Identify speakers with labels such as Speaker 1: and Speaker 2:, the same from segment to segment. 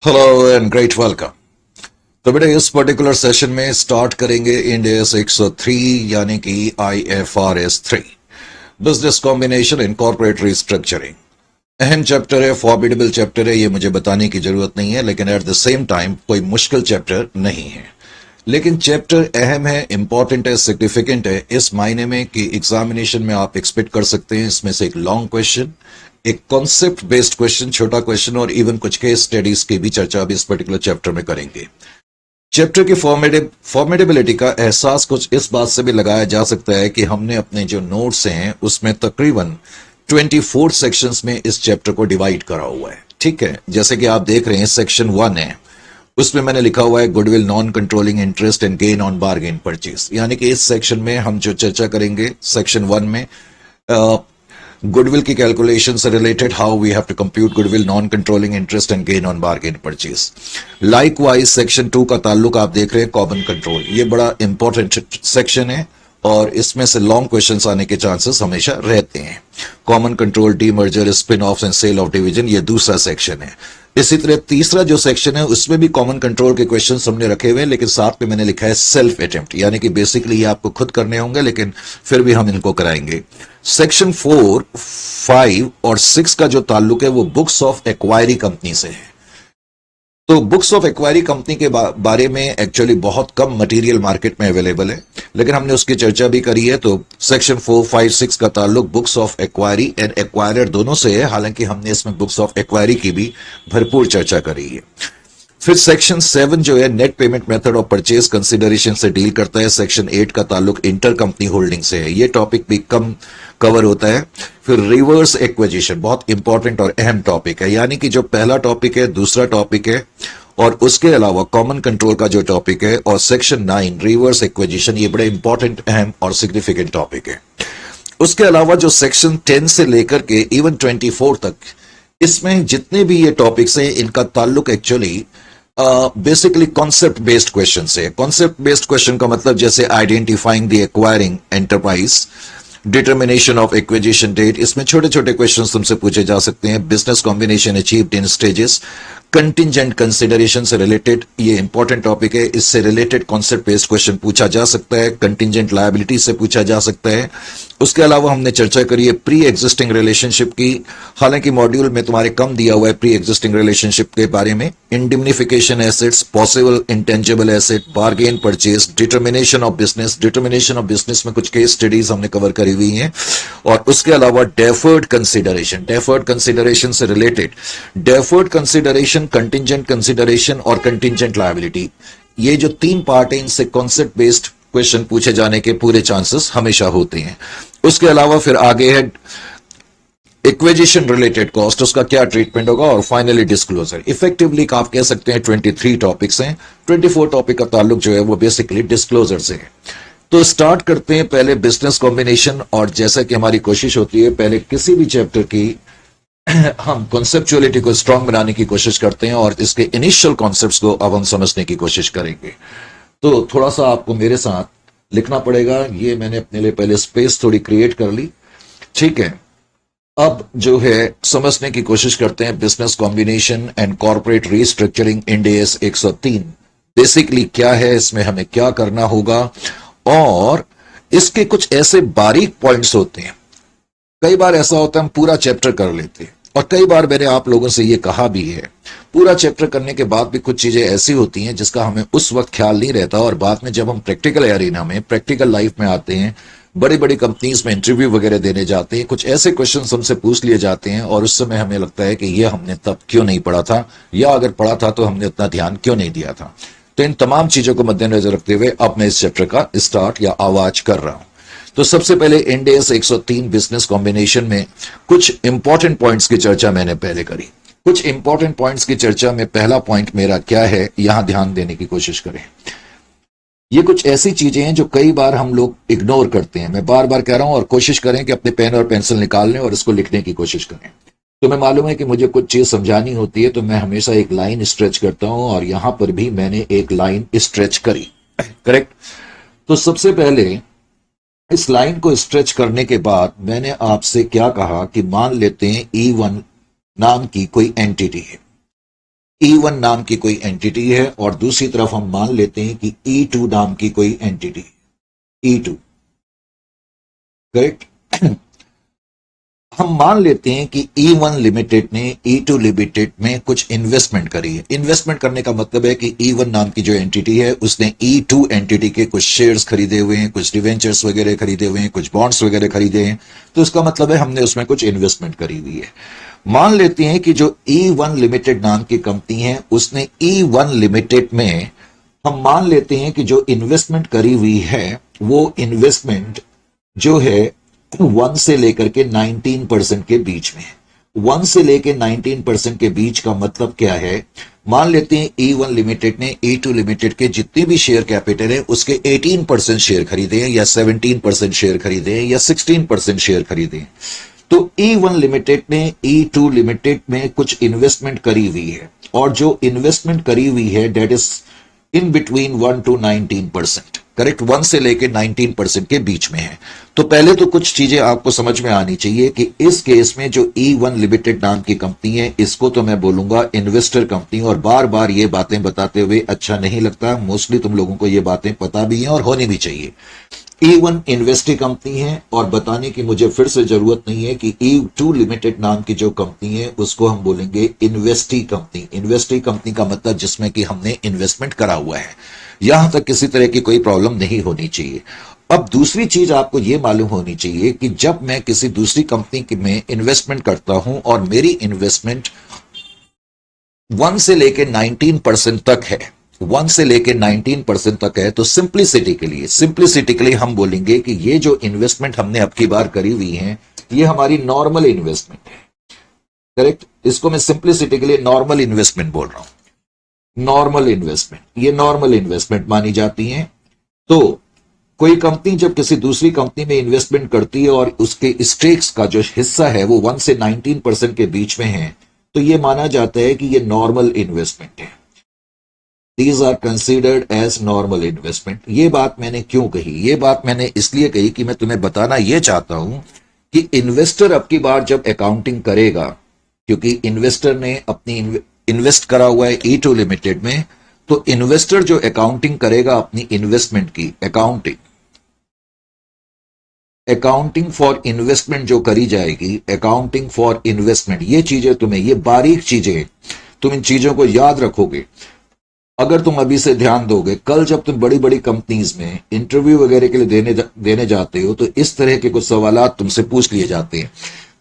Speaker 1: Hello and great welcome. तो बेटा इस पर्टिकुलर सेशन में स्टार्ट करेंगे इंड एस 103 यानी कि IFRS 3 business combination in corporate restructuring. अहम चैप्टर है, फॉर्मिडेबल चैप्टर है, ये मुझे बताने की जरूरत नहीं है, लेकिन एट द सेम टाइम कोई मुश्किल चैप्टर नहीं है। लेकिन चैप्टर अहम है, इंपॉर्टेंट है, सिग्निफिकेंट है इस मायने में कि एग्जामिनेशन में आप एक्सपेक्ट कर सकते हैं इसमें से एक लॉन्ग क्वेश्चन, एक कॉन्सेप्ट बेस्ड क्वेश्चन, छोटा क्वेश्चन और इवन कुछ केस स्टडीज की भी चर्चा भी इस पर्टिकुलर चैप्टर में करेंगे। चैप्टर की फॉर्मेडेबिलिटी का एहसास कुछ इस बात से भी लगाया जा सकता है कि हमने अपने जो नोट्स हैं उसमें तकरीबन 24 सेक्शंस में इस चैप्टर को डिवाइड करा हुआ है। ठीक है, जैसे कि आप देख रहे हैं सेक्शन 1 है, उसमें मैंने लिखा हुआ है goodwill non controlling interest and gain on bargain purchase, यानी कि इस सेक्शन में हम जो चर्चा करेंगे सेक्शन 1 में गुडविल की कैलकुलेशन से related, how we have to compute goodwill non controlling interest and gain on bargain purchase. Likewise section 2 का ताल्लुक आप देख रहे हैं कॉमन कंट्रोल, ये बड़ा इंपॉर्टेंट सेक्शन है और इसमें से लॉन्ग क्वेश्चंस आने के चांसेस हमेशा रहते हैं। Common control, demerger, spin off and sell off division, ये दूसरा सेक्शन है। इसी तरह तीसरा जो सेक्शन है उसमें भी कॉमन कंट्रोल के क्वेश्चंस हमने रखे हुए हैं, लेकिन साथ में मैंने लिखा है सेल्फ अटेम्प्ट, यानी कि बेसिकली ये आपको खुद करने होंगे लेकिन फिर भी हम इनको कराएंगे। सेक्शन 4, 5 और 6 का जो ताल्लुक है वो बुक्स ऑफ एक्वायरी कंपनी से है। तो बुक्स ऑफ एक्वायरी कंपनी के बारे में एक्चुअली बहुत कम मटेरियल मार्केट में अवेलेबल है, लेकिन हमने उसकी चर्चा भी करी है। तो सेक्शन 4, 5, 6 का ताल्लुक books of acquiree and acquirer दोनों से है, हालांकि हमने इसमें बुक्स ऑफ एक्वायरी की भी भरपूर चर्चा करी है। फिर सेक्शन 7 जो है net payment method of purchase consideration से डील करता है। सेक्शन 8 का ताल्लुक इंटर कंपनी होल्डिंग से है, ये टॉपिक भी कम कवर होता है। फिर रिवर्स एक्विजिशन बहुत इंपॉर्टेंट और अहम टॉपिक है, यानी कि जो पहला टॉपिक है दूसरा टॉपिक है और उसके अलावा कॉमन कंट्रोल का जो टॉपिक है और सेक्शन 9 रिवर्स एक्विजिशन, ये बड़े इंपॉर्टेंट, अहम और सिग्निफिकेंट टॉपिक है। उसके अलावा जो सेक्शन 10 से लेकर के इवन 24 तक, इसमें जितने भी ये टॉपिक्स हैं इनका ताल्लुक actually basically concept based question से। कॉन्सेप्ट बेस्ड क्वेश्चन का मतलब जैसे identifying the acquiring enterprise, determination of acquisition date, इसमें छोटे छोटे क्वेश्चन तुमसे पूछे जा सकते हैं। Business combination achieved in stages, contingent consideration से रिलेटेड, ये इंपॉर्टेंट टॉपिक है, इससे रिलेटेड कॉन्सेप्ट बेस्ड क्वेश्चन पूछा जा सकता है। कंटिजेंट लायबिलिटी से पूछा जा सकता है। उसके अलावा हमने चर्चा करी है प्री एग्जिस्टिंग रिलेशनशिप की, हालांकि मॉड्यूल में तुम्हारे कम दिया हुआ है प्री एग्जिस्टिंग रिलेशनशिप के बारे में। Indemnification assets, possible intangible asset, bargain purchase, determination of business. Determination of business में कुछ केस स्टडीज हमने कवर करी हुई हैं। और उसके अलावा डेफर्ड कंसिडरेशन, डेफर्ड कंसिडरेशन से related deferred consideration, contingent consideration और कंटिजेंट लायबिलिटी, ये जो 3 पार्ट है इनसे कॉन्सेप्ट बेस्ड क्वेश्चन पूछे जाने के पूरे चांसेस हमेशा होते हैं। उसके अलावा फिर आगे है एक्विजिशन रिलेटेड कॉस्ट, उसका क्या ट्रीटमेंट होगा, और फाइनली डिस्क्लोजर। इफेक्टिवली आप कह सकते हैं 23 टॉपिक्स हैं। 24 टॉपिक का ताल्लुक जो है वो बेसिकली डिस्क्लोजर से है। तो स्टार्ट करते हैं पहले बिजनेस कॉम्बिनेशन, और जैसा कि हमारी कोशिश होती है पहले किसी भी चैप्टर की हम कॉन्सेप्चुअलिटी को स्ट्रांग बनाने की कोशिश करते हैं और इसके इनिशियल कॉन्सेप्ट्स को अब हम समझने की कोशिश करेंगे। तो थोड़ा सा आपको मेरे साथ लिखना पड़ेगा, ये मैंने अपने लिए पहले स्पेस थोड़ी क्रिएट कर ली। ठीक है, अब जो है समझने की कोशिश करते हैं business combination and corporate restructuring end S 103 basically क्या है, इसमें हमें क्या करना होगा, और इसके कुछ ऐसे बारीक पॉइंट्स होते हैं। कई बार ऐसा होता है हम पूरा चैप्टर कर लेते हैं, और कई बार मैंने आप लोगों से ये कहा भी है पूरा चैप्टर करने के बाद भी कुछ चीजें ऐसी होती हैं जिसका हमें उस वक्त ख्याल नहीं रहता, और बाद में जब हम प्रैक्टिकल एरिना में, प्रैक्टिकल लाइफ में आते हैं, बड़ी बड़ी कंपनीज में इंटरव्यू वगैरह देने जाते हैं, कुछ ऐसे क्वेश्चन हमसे पूछ लिए जाते हैं और उस समय हमें लगता है कि ये हमने तब क्यों नहीं पढ़ा था, या अगर पढ़ा था तो हमने उतना ध्यान क्यों नहीं दिया था। तो इन तमाम चीजों को मद्देनजर रखते हुए अब मैं इस चैप्टर का स्टार्ट या आवाज कर रहा हूं। तो सबसे पहले इंड एस 103 बिजनेस कॉम्बिनेशन में कुछ इंपॉर्टेंट पॉइंट्स की चर्चा मैंने पहले करी। कुछ इंपॉर्टेंट पॉइंट्स की चर्चा में पहला पॉइंट मेरा क्या है, यहां ध्यान देने की कोशिश करें। ये कुछ ऐसी चीजें हैं जो कई बार हम लोग इग्नोर करते हैं, मैं बार बार कह रहा हूं, और कोशिश करें कि अपने पेन और पेंसिल निकाल लें और इसको लिखने की कोशिश करें। तुम्हें मालूम है कि मुझे कुछ चीज समझानी होती है तो मैं हमेशा एक लाइन स्ट्रेच करता हूं, और यहां पर भी मैंने एक लाइन स्ट्रेच करी, करेक्ट। तो सबसे पहले इस लाइन को स्ट्रेच करने के बाद मैंने आपसे क्या कहा कि मान लेते हैं E1 नाम की कोई एंटिटी है। E1 नाम की कोई एंटिटी है और दूसरी तरफ हम मान लेते हैं कि E2 नाम की कोई एंटिटी है, E2, करेक्ट। हम मान लेते हैं कि E1 लिमिटेड ने E2 लिमिटेड में कुछ इन्वेस्टमेंट करी है। इन्वेस्टमेंट करने का मतलब है कि E1 नाम की जो एंटिटी है उसने E2 एंटिटी के कुछ शेयर्स खरीदे हुए हैं, कुछ डिवेंचर्स वगैरह खरीदे हुए हैं, कुछ बॉन्ड्स वगैरह खरीदे हैं, तो इसका मतलब है हमने उसमें कुछ इन्वेस्टमेंट करी हुई है। मान लेते हैं कि जो E1 लिमिटेड नाम की कंपनी है उसने E1 लिमिटेड में, हम मान लेते हैं कि जो इन्वेस्टमेंट करी हुई है वो इन्वेस्टमेंट जो है 1 से लेकर के 19% के बीच में है। 1 से लेकर 19% के बीच का मतलब क्या है? मान लेते हैं E1 लिमिटेड ने E2 लिमिटेड के जितने भी शेयर कैपिटल है उसके 18% शेयर खरीदे हैं, या 17% शेयर खरीदे हैं, या 16% शेयर खरीदे हैं। तो E1 लिमिटेड ने E2 लिमिटेड में कुछ इन्वेस्टमेंट करी हुई है, और जो इन्वेस्टमेंट करी हुई है that is in between 1 to 19%, correct, 1 से लेकर 19% के बीच में है। तो पहले तो कुछ चीजें आपको समझ में आनी चाहिए कि इस केस में जो E1 लिमिटेड नाम की कंपनी है इसको तो मैं बोलूंगा इन्वेस्टर कंपनी, और बार बार ये बातें बताते हुए अच्छा नहीं लगता। मोस्टली तुम लोगों को ये बातें पता भी हैं और होनी भी चाहिए। E1 इन्वेस्टी कंपनी है, और बताने की मुझे फिर से जरूरत नहीं है कि E2 लिमिटेड नाम की जो कंपनी है उसको हम बोलेंगे इन्वेस्टी कंपनी। इन्वेस्टी कंपनी का मतलब जिसमें कि हमने इन्वेस्टमेंट करा हुआ है। यहां तक किसी तरह की कोई प्रॉब्लम नहीं होनी चाहिए। अब दूसरी चीज आपको यह मालूम होनी चाहिए कि जब मैं किसी दूसरी कंपनी में इन्वेस्टमेंट करता हूं और मेरी इन्वेस्टमेंट 1 से लेकर 19% तक है, 1 से लेकर 19% तक है, तो सिंप्लिसिटी के लिए हम बोलेंगे कि ये जो इन्वेस्टमेंट हमने अब की बार करी हुई है ये हमारी नॉर्मल इन्वेस्टमेंट है, करेक्ट। इसको मैं सिंप्लिसिटी के लिए नॉर्मल इन्वेस्टमेंट बोल रहा हूं। नॉर्मल इन्वेस्टमेंट, ये नॉर्मल इन्वेस्टमेंट मानी जाती है। तो कोई कंपनी जब किसी दूसरी कंपनी में इन्वेस्टमेंट करती है और उसके स्टेक्स का जो हिस्सा है वो 1 से 19% के बीच में है, तो ये माना जाता है कि ये नॉर्मल इन्वेस्टमेंट है। These are considered as normal investment। ये बात मैंने क्यों कही? ये बात मैंने इसलिए कही कि मैं तुम्हें बताना ये चाहता हूं कि इन्वेस्टर अब की बार जब अकाउंटिंग करेगा, क्योंकि इन्वेस्टर ने अपनी इन्वेस्ट करा हुआ है E2 लिमिटेड में, तो इन्वेस्टर जो अकाउंटिंग करेगा अपनी इन्वेस्टमेंट की, अकाउंटिंग फॉर इन्वेस्टमेंट जो करी जाएगी, अकाउंटिंग फॉर इन्वेस्टमेंट, ये चीजें तुम्हें, ये बारीक चीजें, तुम इन चीजों को याद रखोगे अगर तुम अभी से ध्यान दोगे। कल जब तुम बड़ी बड़ी कंपनीज में इंटरव्यू वगैरह के लिए देने जाते हो तो इस तरह के कुछ सवाल तुमसे पूछ लिए जाते हैं।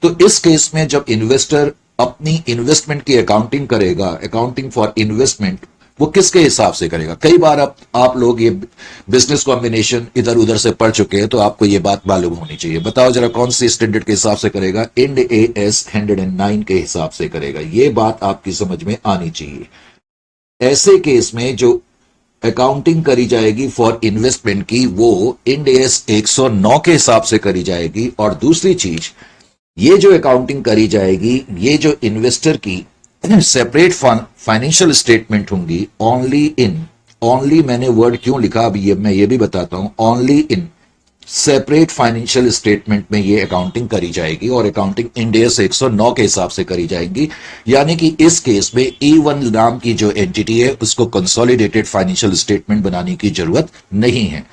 Speaker 1: तो इस केस में जब इन्वेस्टर अपनी इन्वेस्टमेंट की अकाउंटिंग करेगा, अकाउंटिंग फॉर इन्वेस्टमेंट, वो किसके हिसाब से करेगा? कई बार आप लोग ये बिजनेस कॉम्बिनेशन इधर उधर से पढ़ चुके हैं, तो आपको ये बात मालूम होनी चाहिए। बताओ जरा कौन सी स्टैंडर्ड के हिसाब से करेगा? इंड AS 109 के हिसाब से करेगा। ये बात आपकी समझ में आनी चाहिए। ऐसे केस में जो अकाउंटिंग करी जाएगी फॉर इन्वेस्टमेंट की वो इंड AS 109 के हिसाब से करी जाएगी। और दूसरी चीज, ये जो अकाउंटिंग करी जाएगी, ये जो इन्वेस्टर की सेपरेट फाइनेंशियल स्टेटमेंट होंगी, ओनली मैंने वर्ड क्यों लिखा अभी मैं ये भी बताता हूं। Only in separate financial statement में ये अकाउंटिंग करी जाएगी, और अकाउंटिंग इंड AS 109 के हिसाब से करी जाएंगी। यानी कि इस केस में E1 नाम की जो एंटिटी है उसको कंसोलिडेटेड फाइनेंशियल स्टेटमेंट बनाने की जरूरत नहीं है।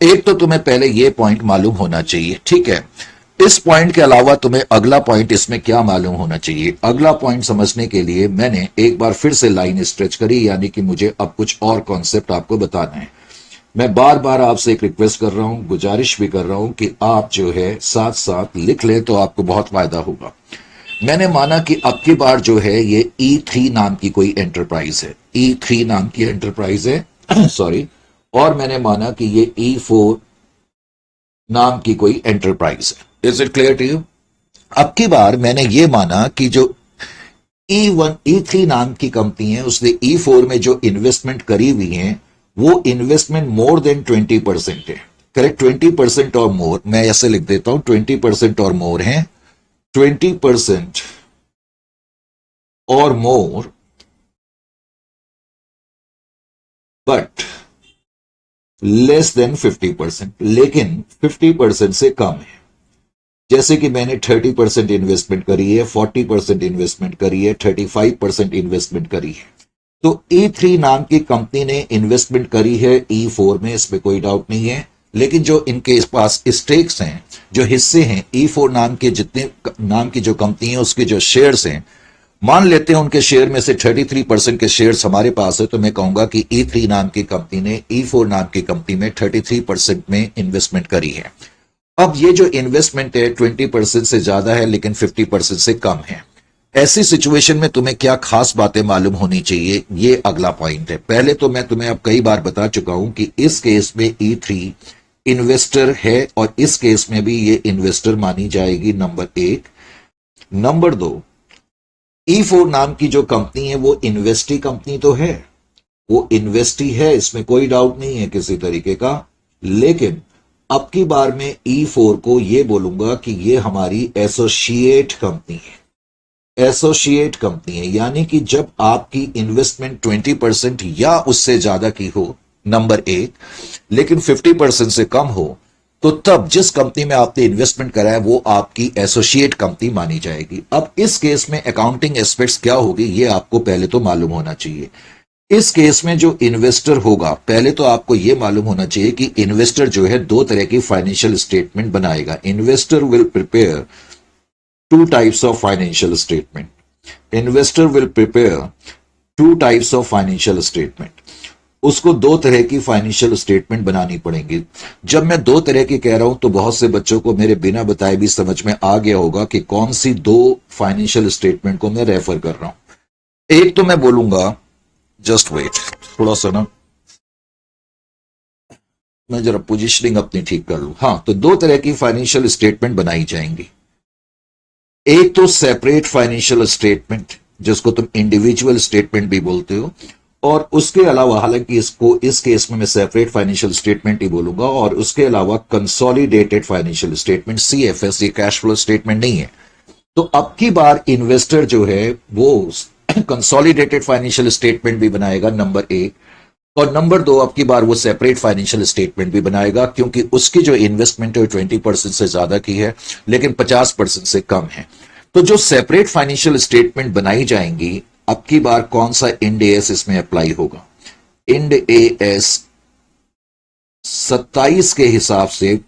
Speaker 1: एक तो तुम्हें पहले ये पॉइंट मालूम होना चाहिए, ठीक है। इस पॉइंट के अलावा तुम्हें अगला पॉइंट इसमें क्या मालूम होना चाहिए? अगला पॉइंट समझने के लिए मैंने एक बार फिर से लाइन स्ट्रेच करी, यानी कि मुझे अब कुछ और कॉन्सेप्ट आपको बताना है। मैं बार बार आपसे एक रिक्वेस्ट कर रहा हूं, गुजारिश भी कर रहा हूं कि आप जो है साथ साथ लिख लें तो आपको बहुत फायदा होगा। मैंने माना कि अब की बार जो है ये E3 नाम की कोई एंटरप्राइज है, E3 नाम की एंटरप्राइज है सॉरी, और मैंने माना कि ये E4 नाम की कोई एंटरप्राइज है। Is it clear to you? अब की बार मैंने ये माना कि जो E3 नाम की कंपनी है उसने E4 में जो इन्वेस्टमेंट करी हुई है वो इन्वेस्टमेंट मोर देन 20% है, करेक्ट। 20% और मोर, मैं ऐसे लिख देता हूं, 20% और मोर है, 20% और मोर, बट लेस देन 50%, लेकिन 50% से कम है। जैसे कि मैंने 30% इन्वेस्टमेंट करी है, 40% इन्वेस्टमेंट करी है, 35% इन्वेस्टमेंट करी है। तो E3 नाम की कंपनी ने इन्वेस्टमेंट करी है E4 में, इसमें कोई डाउट नहीं है। लेकिन जो इनके पास स्टेक्स हैं, जो हिस्से हैं E4 नाम के, जितने नाम की जो कंपनी है उसके जो शेयर्स हैं, मान लेते हैं उनके शेयर में से 33% के शेयर्स हमारे पास है, तो मैं कहूंगा कि E3 नाम की कंपनी ने E4 नाम की कंपनी में 33% में इन्वेस्टमेंट करी है। अब ये जो इन्वेस्टमेंट है 20% से ज्यादा है लेकिन 50% से कम है। ऐसी सिचुएशन में तुम्हें क्या खास बातें मालूम होनी चाहिए, ये अगला पॉइंट है। पहले तो मैं तुम्हें अब कई बार बता चुका हूं कि इस केस में E3 इन्वेस्टर है और इस केस में भी ये इन्वेस्टर मानी जाएगी, नंबर एक। नंबर दो, E4 नाम की जो कंपनी है वो इन्वेस्टी कंपनी तो है, वो इन्वेस्टी है, इसमें कोई डाउट नहीं है किसी तरीके का। लेकिन अब की बार में E4 को ये बोलूंगा कि ये हमारी एसोसिएट कंपनी है। एसोसिएट कंपनी है यानी कि जब आपकी इन्वेस्टमेंट 20% या उससे ज्यादा की हो, नंबर एक, लेकिन 50% से कम हो, तो तब जिस कंपनी में आपने इन्वेस्टमेंट करा है वो आपकी एसोसिएट कंपनी मानी जाएगी। अब इस केस में अकाउंटिंग एस्पेक्ट्स क्या होगी ये आपको पहले तो मालूम होना चाहिए। इस केस में जो इन्वेस्टर होगा, पहले तो आपको यह मालूम होना चाहिए कि इन्वेस्टर जो है दो तरह की फाइनेंशियल स्टेटमेंट बनाएगा। Investor will prepare two types of financial statement. Investor will prepare two types of financial statement. उसको दो तरह की फाइनेंशियल स्टेटमेंट बनानी पड़ेंगी। जब मैं दो तरह की कह रहा हूं तो बहुत से बच्चों को मेरे बिना बताए भी समझ में आ गया होगा कि कौन सी दो फाइनेंशियल स्टेटमेंट को मैं रेफर कर रहा हूं। एक तो मैं बोलूंगा, जस्ट वेट, थोड़ा सा ना मैं जरा पोजिशनिंग अपनी ठीक कर लूं। हाँ, तो दो तरह की फाइनेंशियल स्टेटमेंट बनाई जाएंगी। एक तो सेपरेट फाइनेंशियल स्टेटमेंट, जिसको तुम इंडिविजुअल स्टेटमेंट भी बोलते हो, और उसके अलावा, हालांकि इसको इस केस में मैं सेपरेट फाइनेंशियल स्टेटमेंट ही बोलूंगा, और उसके अलावा कंसोलिडेटेड फाइनेंशियल स्टेटमेंट, CFS, ये कैश फ्लो स्टेटमेंट नहीं है। तो अब की बार इन्वेस्टर जो है वो कंसोलिडेटेड फाइनेंशियल स्टेटमेंट भी बनाएगा, नंबर एक। और नंबर दो, अब की बार वो सेपरेट फाइनेंशियल स्टेटमेंट भी बनाएगा, क्योंकि उसकी जो इन्वेस्टमेंट है 20% से ज्यादा की है लेकिन 50% से कम है। तो जो सेपरेट फाइनेंशियल स्टेटमेंट बनाई जाएंगी, अब की बार कौन सा इंड एस इसमें अप्लाई होगा? इंड AS 27 के हिसाब से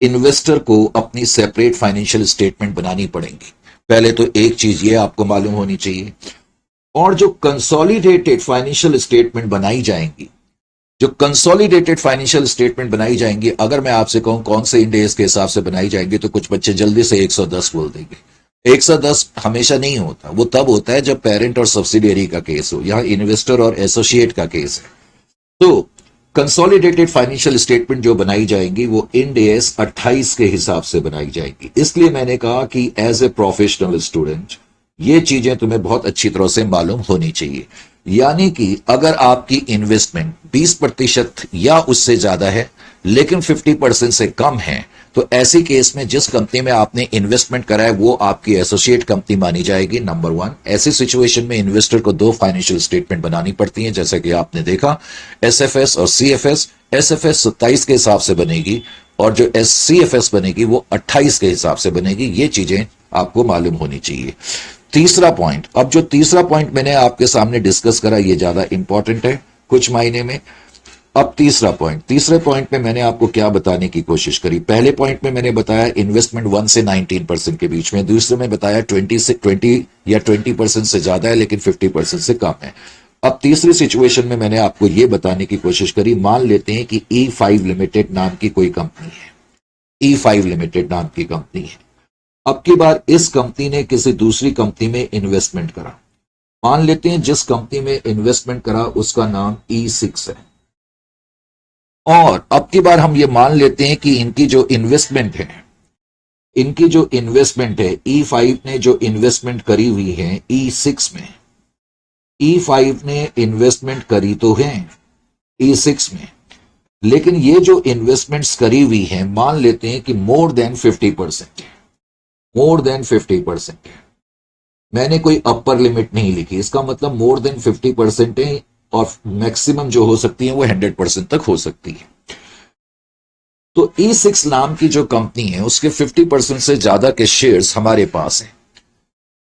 Speaker 1: इन्वेस्टर को अपनी सेपरेट फाइनेंशियल स्टेटमेंट बनानी पड़ेगी। पहले तो एक चीज ये आपको मालूम होनी चाहिए। और जो कंसोलिडेटेड फाइनेंशियल स्टेटमेंट बनाई जाएंगी, जो कंसोलिडेटेड फाइनेंशियल स्टेटमेंट बनाई जाएंगी, अगर मैं आपसे कहूं कौन से इंड एस के हिसाब से बनाई जाएंगी, तो कुछ बच्चे जल्दी से 110 बोल देंगे। 110 हमेशा नहीं होता, वो तब होता है जब पेरेंट और सब्सिडियरी का केस हो। यहां इन्वेस्टर और एसोसिएट का केस है। तो कंसोलिडेटेड फाइनेंशियल स्टेटमेंट जो बनाई जाएंगी वो इंड AS 28 के हिसाब से बनाई जाएंगी। इसलिए मैंने कहा कि एज ए प्रोफेशनल स्टूडेंट ये चीजें तुम्हें बहुत अच्छी तरह से मालूम होनी चाहिए। यानी कि अगर आपकी इन्वेस्टमेंट 20% या उससे ज्यादा है लेकिन 50% से कम है, तो ऐसी केस में जिस कंपनी में आपने इन्वेस्टमेंट करा है वो आपकी एसोसिएट कंपनी मानी जाएगी, नंबर वन। ऐसी सिचुएशन में इन्वेस्टर को दो फाइनेंशियल स्टेटमेंट बनानी पड़ती है, जैसा कि आपने देखा, SFS और CFS। SFS 27 के हिसाब से बनेगी और जो CFS बनेगी वो 28 के हिसाब से बनेगी। ये चीजें आपको मालूम होनी चाहिए। तीसरा पॉइंट, अब जो तीसरा पॉइंट मैंने आपके सामने डिस्कस करा ये ज्यादा इंपॉर्टेंट है कुछ मायने में। अब तीसरे पॉइंट में मैंने आपको क्या बताने की कोशिश करी? पहले पॉइंट में मैंने बताया इन्वेस्टमेंट 1 से 19% के बीच में, दूसरे में बताया 20 या 20% से ज्यादा है लेकिन 50% से कम है। अब तीसरी सिचुएशन में मैंने आपको यह बताने की कोशिश करी, मान लेते हैं कि E5 लिमिटेड नाम की कोई कंपनी है, E5 लिमिटेड नाम की कंपनी है। अब की बार इस कंपनी ने किसी दूसरी कंपनी में इन्वेस्टमेंट करा। मान लेते हैं जिस कंपनी में इन्वेस्टमेंट करा उसका नाम E6 है। और अब की बार हम ये मान लेते हैं कि इनकी जो इन्वेस्टमेंट है E5 ने जो इन्वेस्टमेंट करी हुई है E6 में, E5 ने इन्वेस्टमेंट करी तो है E6 में, लेकिन ये जो इन्वेस्टमेंट्स करी हुई है मान लेते हैं कि मोर देन 50% है, मोर देन 50% है। मैंने कोई अपर लिमिट नहीं लिखी, इसका मतलब मोर देन 50% है और मैक्सिमम जो हो सकती है वो 100% तक हो सकती है। तो E6 नाम की जो कंपनी है उसके 50% से ज्यादा के शेयर्स हमारे पास हैं।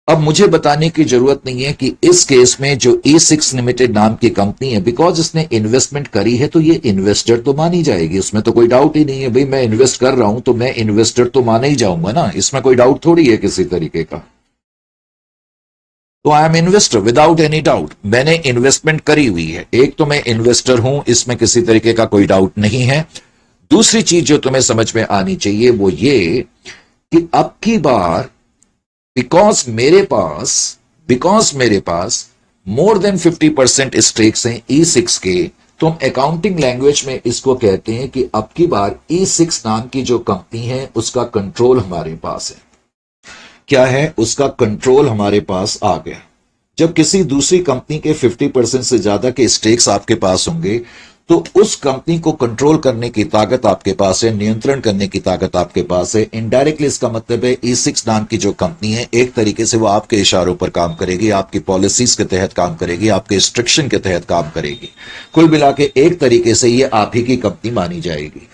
Speaker 1: अब मुझे बताने की जरूरत नहीं है कि इस केस में जो E6 लिमिटेड नाम की कंपनी है, बिकॉज इसने इन्वेस्टमेंट करी है तो ये इन्वेस्टर तो मानी जाएगी, उसमें तो कोई डाउट ही नहीं है। भाई मैं इन्वेस्ट कर रहा हूं तो मैं इन्वेस्टर तो माना ही जाऊंगा ना, इसमें कोई डाउट थोड़ी है किसी तरीके का। तो I am investor without any doubt, मैंने इन्वेस्टमेंट करी हुई है, एक तो मैं इन्वेस्टर हूं, इसमें किसी तरीके का कोई डाउट नहीं है। दूसरी चीज जो तुम्हें समझ में आनी चाहिए वो ये कि अब की बार बिकॉज मेरे पास मोर देन 50% स्टेक्स हैं E6 के, तो हम अकाउंटिंग लैंग्वेज में इसको कहते हैं कि अब की बार E6 नाम की जो कंपनी है उसका कंट्रोल हमारे पास है। क्या है? उसका कंट्रोल हमारे पास आ गया। जब किसी दूसरी कंपनी के 50% से ज्यादा के स्टेक्स आपके पास होंगे तो उस कंपनी को कंट्रोल करने की ताकत आपके पास है, नियंत्रण करने की ताकत आपके पास है। इनडायरेक्टली इसका मतलब है E6 नाम की जो कंपनी है एक तरीके से वो आपके इशारों पर काम करेगी, आपकी पॉलिसीज के तहत काम करेगी, आपके इंस्ट्रक्शन के तहत काम करेगी। कुल मिला के एक तरीके से ये आप ही की कंपनी मानी जाएगी।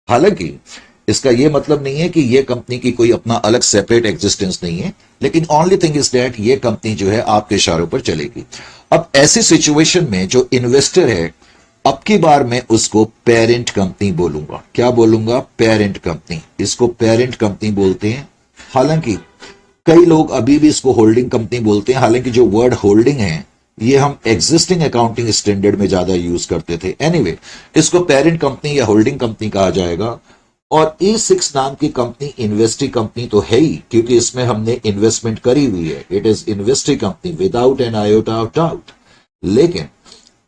Speaker 1: हालांकि इसका यह मतलब नहीं है कि यह कंपनी की कोई अपना अलग सेपरेट एग्जिस्टेंस नहीं है, लेकिन ओनली थिंग इज दैट ये कंपनी जो है आपके इशारों पर चलेगी। अब ऐसी सिचुएशन में जो इन्वेस्टर है, अब की बार मैं उसको पेरेंट कंपनी बोलूंगा। क्या बोलूंगा? Parent company. इसको पेरेंट कंपनी बोलते हैं। हालांकि कई लोग अभी भी इसको होल्डिंग कंपनी बोलते हैं, हालांकि जो वर्ड होल्डिंग है ये हम एग्जिस्टिंग अकाउंटिंग स्टैंडर्ड में ज्यादा यूज करते थे। एनीवे, इसको पेरेंट कंपनी या होल्डिंग कंपनी कहा जाएगा। और E6 नाम की कंपनी इन्वेस्टी कंपनी तो है ही, क्योंकि इसमें हमने इन्वेस्टमेंट करी हुई है। It is investee company without an iota of doubt. लेकिन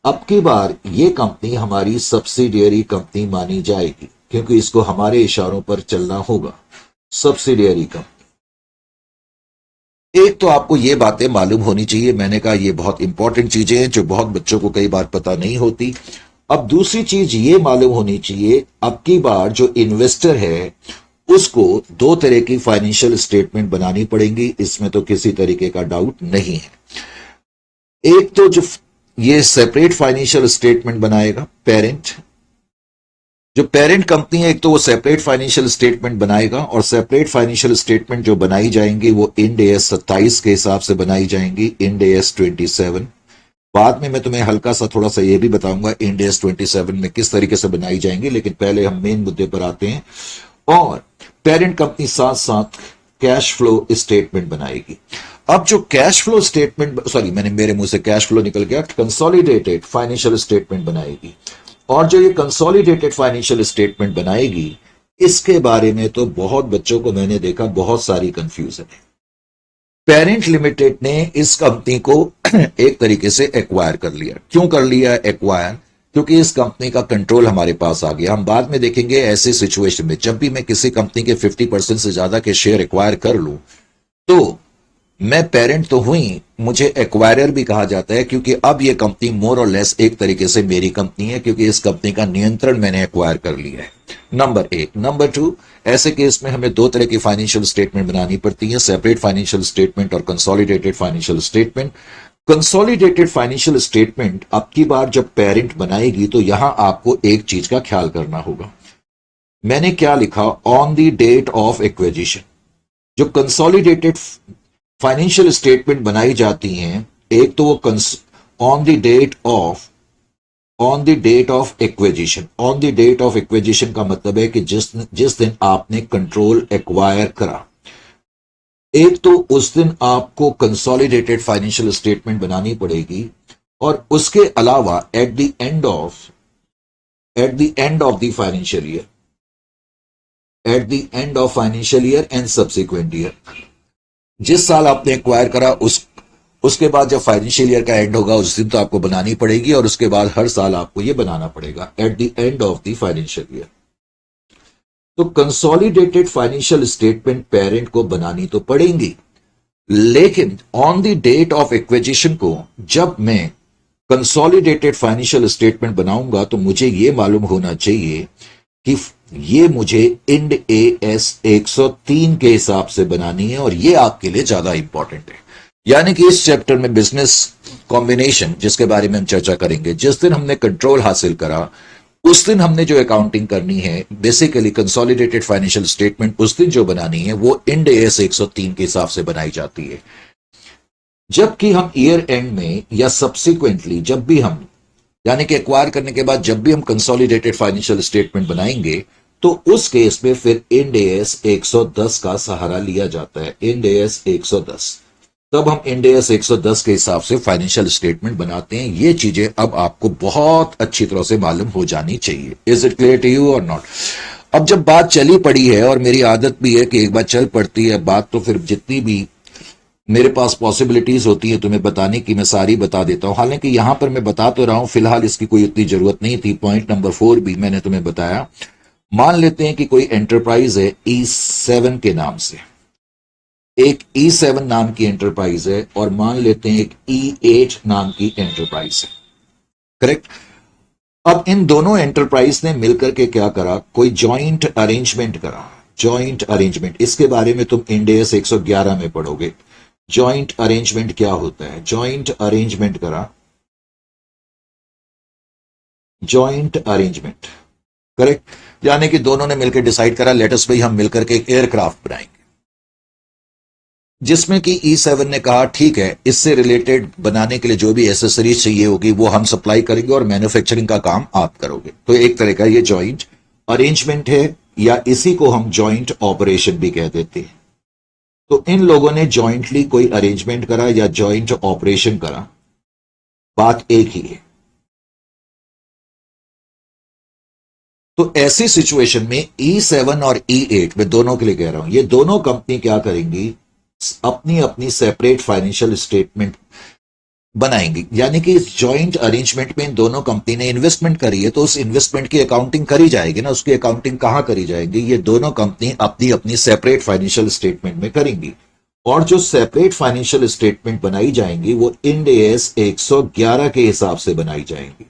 Speaker 1: अब की बार ये कंपनी हमारी सब्सिडियरी कंपनी मानी जाएगी, क्योंकि इसको हमारे इशारों पर चलना होगा। Subsidiary company. एक तो आपको ये बातें मालूम होनी चाहिए, मैंने कहा ये बहुत इंपॉर्टेंट चीजें हैं जो बहुत बच्चों को कई बार पता नहीं होती। अब दूसरी चीज ये मालूम होनी चाहिए, अब की बार जो इन्वेस्टर है उसको दो तरह की फाइनेंशियल स्टेटमेंट बनानी पड़ेंगी, इसमें तो किसी तरीके का डाउट नहीं है। एक तो जो ये सेपरेट फाइनेंशियल स्टेटमेंट बनाएगा पेरेंट, जो पेरेंट कंपनी है, एक तो वो सेपरेट फाइनेंशियल स्टेटमेंट बनाएगा, और सेपरेट फाइनेंशियल स्टेटमेंट जो बनाई जाएंगी वो इंड AS 27 के हिसाब से बनाई जाएंगी, इंड AS 27। बाद में मैं तुम्हें हल्का सा थोड़ा सा ये भी बताऊंगा इंड AS 27 में किस तरीके से बनाई जाएंगी, लेकिन पहले हम मेन मुद्दे पर आते हैं। और पेरेंट कंपनी साथ साथ कैश फ्लो स्टेटमेंट बनाएगी। अब जो कैश फ्लो स्टेटमेंट, सॉरी मैंने मेरे मुंह से कैश फ्लो निकल गया, कंसोलिडेटेड फाइनेंशियल स्टेटमेंट बनाएगी। और जो ये कंसोलिडेटेड फाइनेंशियल स्टेटमेंट बनाएगी, इसके बारे में तो बहुत बच्चों को मैंने देखा बहुत सारी कंफ्यूजन है। पेरेंट लिमिटेड ने इस कंपनी को एक तरीके से एक्वायर कर लिया। क्यों कर लिया एक्वायर? क्योंकि इस कंपनी का कंट्रोल हमारे पास आ गया। हम बाद में देखेंगे ऐसे सिचुएशन में जब भी मैं किसी कंपनी के 50% से ज्यादा के शेयर एक्वायर कर लूं तो मैं पेरेंट तो हुई, मुझे एक्वायरर भी कहा जाता है, क्योंकि अब ये कंपनी मोर और लेस एक तरीके से मेरी कंपनी है, क्योंकि इस कंपनी का नियंत्रण मैंने एक्वायर कर लिया है। नंबर एक। नंबर टू, ऐसे केस में हमें दो तरह की फाइनेंशियल स्टेटमेंट बनानी पड़ती है, सेपरेट फाइनेंशियल स्टेटमेंट और consolidated financial statement. Consolidated financial statement अब की बार जब पेरेंट बनाएगी तो यहां आपको एक चीज का ख्याल करना होगा। मैंने क्या लिखा? On the date of acquisition. जो कंसोलिडेटेड फाइनेंशियल स्टेटमेंट बनाई जाती हैं, एक तो वो on the date of acquisition. On the date of acquisition का मतलब है कि जिस दिन आपने कंट्रोल एक्वायर करा, एक तो उस दिन आपको कंसोलिडेटेड फाइनेंशियल स्टेटमेंट बनानी पड़ेगी, और उसके अलावा eight the end of the financial year, eight the end of financial year and subsequent year. जिस साल आपने एक्वायर करा उसके बाद जब फाइनेंशियल ईयर का एंड होगा उस दिन तो आपको बनानी पड़ेगी, और उसके बाद हर साल आपको यह बनाना पड़ेगा at the end of the financial year. तो कंसोलिडेटेड फाइनेंशियल स्टेटमेंट पेरेंट को बनानी तो पड़ेंगी, लेकिन on the date of acquisition को जब मैं कंसोलिडेटेड फाइनेंशियल स्टेटमेंट बनाऊंगा तो मुझे यह मालूम होना चाहिए कि ये मुझे इंड AS 103 के हिसाब से बनानी है, और ये आपके लिए ज्यादा इंपॉर्टेंट है। यानी कि इस चैप्टर में बिजनेस कॉम्बिनेशन जिसके बारे में हम चर्चा करेंगे, जिस दिन हमने कंट्रोल हासिल करा उस दिन हमने जो अकाउंटिंग करनी है, बेसिकली कंसोलिडेटेड फाइनेंशियल स्टेटमेंट उस दिन जो बनानी है वो इंड AS 103 के हिसाब से बनाई जाती है। जबकि हम ईयर एंड में या सब्सिक्वेंटली जब भी हम यानी कि एक्वायर करने के बाद जब भी हम कंसोलिडेटेड फाइनेंशियल स्टेटमेंट बनाएंगे तो उस केस में फिर इंड एएस 110 का सहारा लिया जाता है। इंड एएस 110, तब हम इंड एएस 110 के हिसाब से फाइनेंशियल स्टेटमेंट बनाते हैं। ये चीजें अब आपको बहुत अच्छी तरह से मालूम हो जानी चाहिए। Is it clear to you और नॉट? अब जब बात चली पड़ी है, और मेरी आदत भी है कि एक बार चल पड़ती है बात तो फिर जितनी भी मेरे पास पॉसिबिलिटीज होती है तुम्हें बताने की मैं सारी बता देता हूं। हालांकि यहां पर मैं बता तो रहा हूं, फिलहाल इसकी कोई उतनी जरूरत नहीं थी। पॉइंट नंबर 4 भी मैंने तुम्हें बताया। मान लेते हैं कि कोई एंटरप्राइज है E7 के नाम से, एक E7 नाम की एंटरप्राइज है, और मान लेते हैं एक E8 नाम की एंटरप्राइज है। करेक्ट? अब इन दोनों एंटरप्राइज ने मिलकर के क्या करा, कोई जॉइंट अरेंजमेंट करा। जॉइंट अरेंजमेंट, इसके बारे में तुम इंड एएस 111 में पढ़ोगे। जॉइंट अरेंजमेंट क्या होता है? जॉइंट अरेंजमेंट करा, जॉइंट अरेंजमेंट। करेक्ट? यानी कि दोनों ने मिलकर डिसाइड करा, लेटस भाई हम मिलकर के एक एयरक्राफ्ट बनाएंगे, जिसमें कि E7 ने कहा ठीक है, इससे रिलेटेड बनाने के लिए जो भी एसेसरीज चाहिए होगी वो हम सप्लाई करेंगे और मैन्युफैक्चरिंग का काम आप करोगे। तो एक तरह का ये जॉइंट अरेंजमेंट है, या इसी को हम जॉइंट ऑपरेशन भी कह देते हैं। तो इन लोगों ने जॉइंटली कोई अरेंजमेंट करा या जॉइंट ऑपरेशन करा, बात एक ही है। तो ऐसी सिचुएशन में E7 और E8 में दोनों के लिए कह रहा हूं, ये दोनों कंपनी क्या करेंगी, अपनी अपनी सेपरेट फाइनेंशियल स्टेटमेंट बनाएंगी। यानी कि इस जॉइंट अरेंजमेंट में इन दोनों कंपनी ने इन्वेस्टमेंट करी है, तो उस इन्वेस्टमेंट की अकाउंटिंग करी जाएगी ना। उसकी अकाउंटिंग कहां करी जाएगी? ये दोनों कंपनी अपनी अपनी सेपरेट फाइनेंशियल स्टेटमेंट में करेंगी, और जो सेपरेट फाइनेंशियल स्टेटमेंट बनाई जाएंगी वो इंड एएस 111 के हिसाब से बनाई जाएंगी।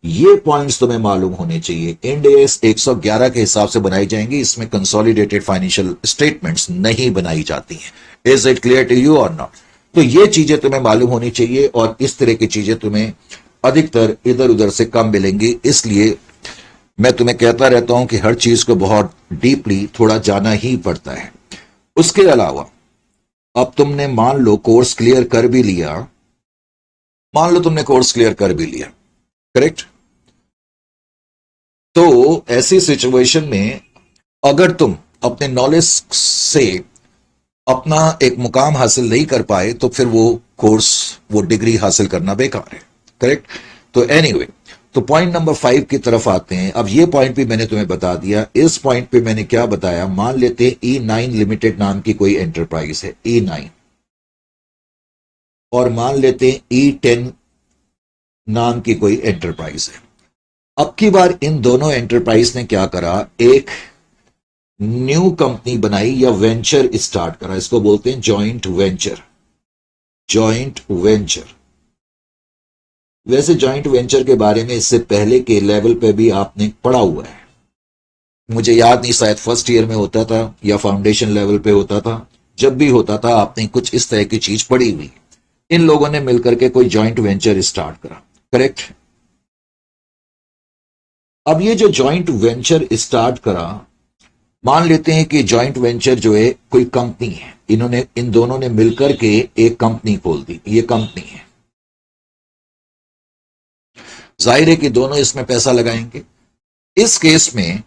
Speaker 1: ये पॉइंट्स तुम्हें मालूम होने चाहिए। इंड एएस 111 के हिसाब से बनाई जाएंगी, इसमें कंसोलिडेटेड फाइनेंशियल स्टेटमेंट्स नहीं बनाई जाती हैं। Is it clear to you और नॉट? तो ये चीजें तुम्हें मालूम होनी चाहिए, और इस तरह की चीजें तुम्हें अधिकतर इधर उधर से कम मिलेंगी। इसलिए मैं तुम्हें कहता रहता हूं कि हर चीज को बहुत डीपली थोड़ा जाना ही पड़ता है। उसके अलावा अब तुमने मान लो कोर्स क्लियर कर भी लिया, मान लो तुमने कोर्स क्लियर कर भी लिया, करेक्ट? तो ऐसी सिचुएशन में अगर तुम अपने नॉलेज से अपना एक मुकाम हासिल नहीं कर पाए तो फिर वो कोर्स, वो डिग्री हासिल करना बेकार है। करेक्ट? तो एनीवे, तो पॉइंट नंबर 5 की तरफ आते हैं। अब ये पॉइंट भी मैंने तुम्हें बता दिया। इस पॉइंट पे मैंने क्या बताया, मान लेते हैं E9 लिमिटेड नाम की कोई एंटरप्राइज है, E9, और मान लेते हैं E10 नाम की कोई एंटरप्राइज है। अब की बार इन दोनों एंटरप्राइज ने क्या करा, एक न्यू कंपनी बनाई या वेंचर स्टार्ट करा। इसको बोलते हैं जॉइंट वेंचर। जॉइंट वेंचर, वैसे जॉइंट वेंचर के बारे में इससे पहले के लेवल पे भी आपने पढ़ा हुआ है, मुझे याद नहीं, शायद फर्स्ट ईयर में होता था या फाउंडेशन लेवल पे होता था। जब भी होता था आपने कुछ इस तरह की चीज पढ़ी हुई। इन लोगों ने मिलकर के कोई जॉइंट वेंचर स्टार्ट करा। करेक्ट? अब ये जो जॉइंट वेंचर स्टार्ट करा, मान लेते हैं कि जॉइंट वेंचर जो है कोई कंपनी है, इन्होंने, इन दोनों ने मिलकर के एक कंपनी खोल दी। ये कंपनी है, जाहिर है कि दोनों इसमें पैसा लगाएंगे। इस केस में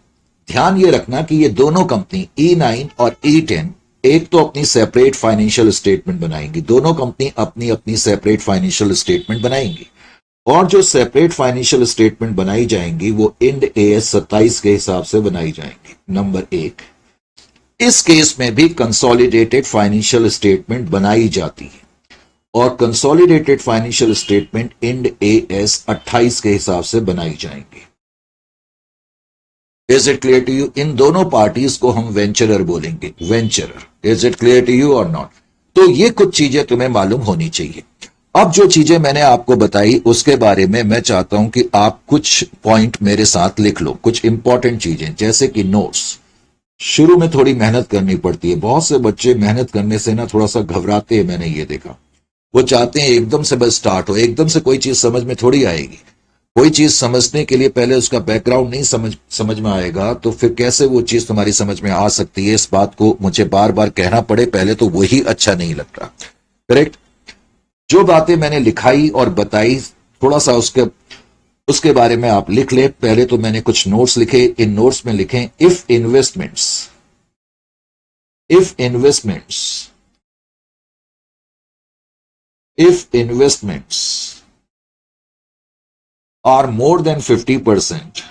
Speaker 1: ध्यान ये रखना कि ये दोनों कंपनी E9 और E10 एक तो अपनी सेपरेट फाइनेंशियल स्टेटमेंट बनाएंगी, दोनों कंपनी अपनी अपनी सेपरेट फाइनेंशियल स्टेटमेंट बनाएंगी, और जो सेपरेट फाइनेंशियल स्टेटमेंट बनाई जाएंगी वो इंड एएस 27 के हिसाब से बनाई जाएंगी। नंबर 1, इस केस में भी कंसोलिडेटेड फाइनेंशियल स्टेटमेंट बनाई जाती है, और consolidated financial statement Ind AS 28 के हिसाब से बनाई जाएंगी। Is it clear to you? इन दोनों पार्टीज को हम वेंचरर बोलेंगे, venturer. Is it clear to you और नॉट? तो ये कुछ चीजें तुम्हें मालूम होनी चाहिए। अब जो चीजें मैंने आपको बताई उसके बारे में मैं चाहता हूं कि आप कुछ पॉइंट मेरे साथ लिख लो, कुछ इंपॉर्टेंट चीजें, जैसे कि नोट्स। शुरू में थोड़ी मेहनत करनी पड़ती है, बहुत से बच्चे मेहनत करने से ना थोड़ा सा घबराते हैं, मैंने ये देखा। वो चाहते हैं एकदम से बस स्टार्ट हो, एकदम से कोई चीज समझ में थोड़ी आएगी। कोई चीज समझने के लिए पहले उसका बैकग्राउंड नहीं समझ में आएगा तो फिर कैसे वो चीज तुम्हारी समझ में आ सकती है। इस बात को मुझे बार बार कहना पड़े पहले तो वही अच्छा नहीं लगता। करेक्ट? जो बातें मैंने लिखाई और बताई, थोड़ा सा उसके उसके बारे में आप लिख ले। पहले तो मैंने कुछ नोट्स लिखे, इन नोट्स में लिखें if investments are more than 50%,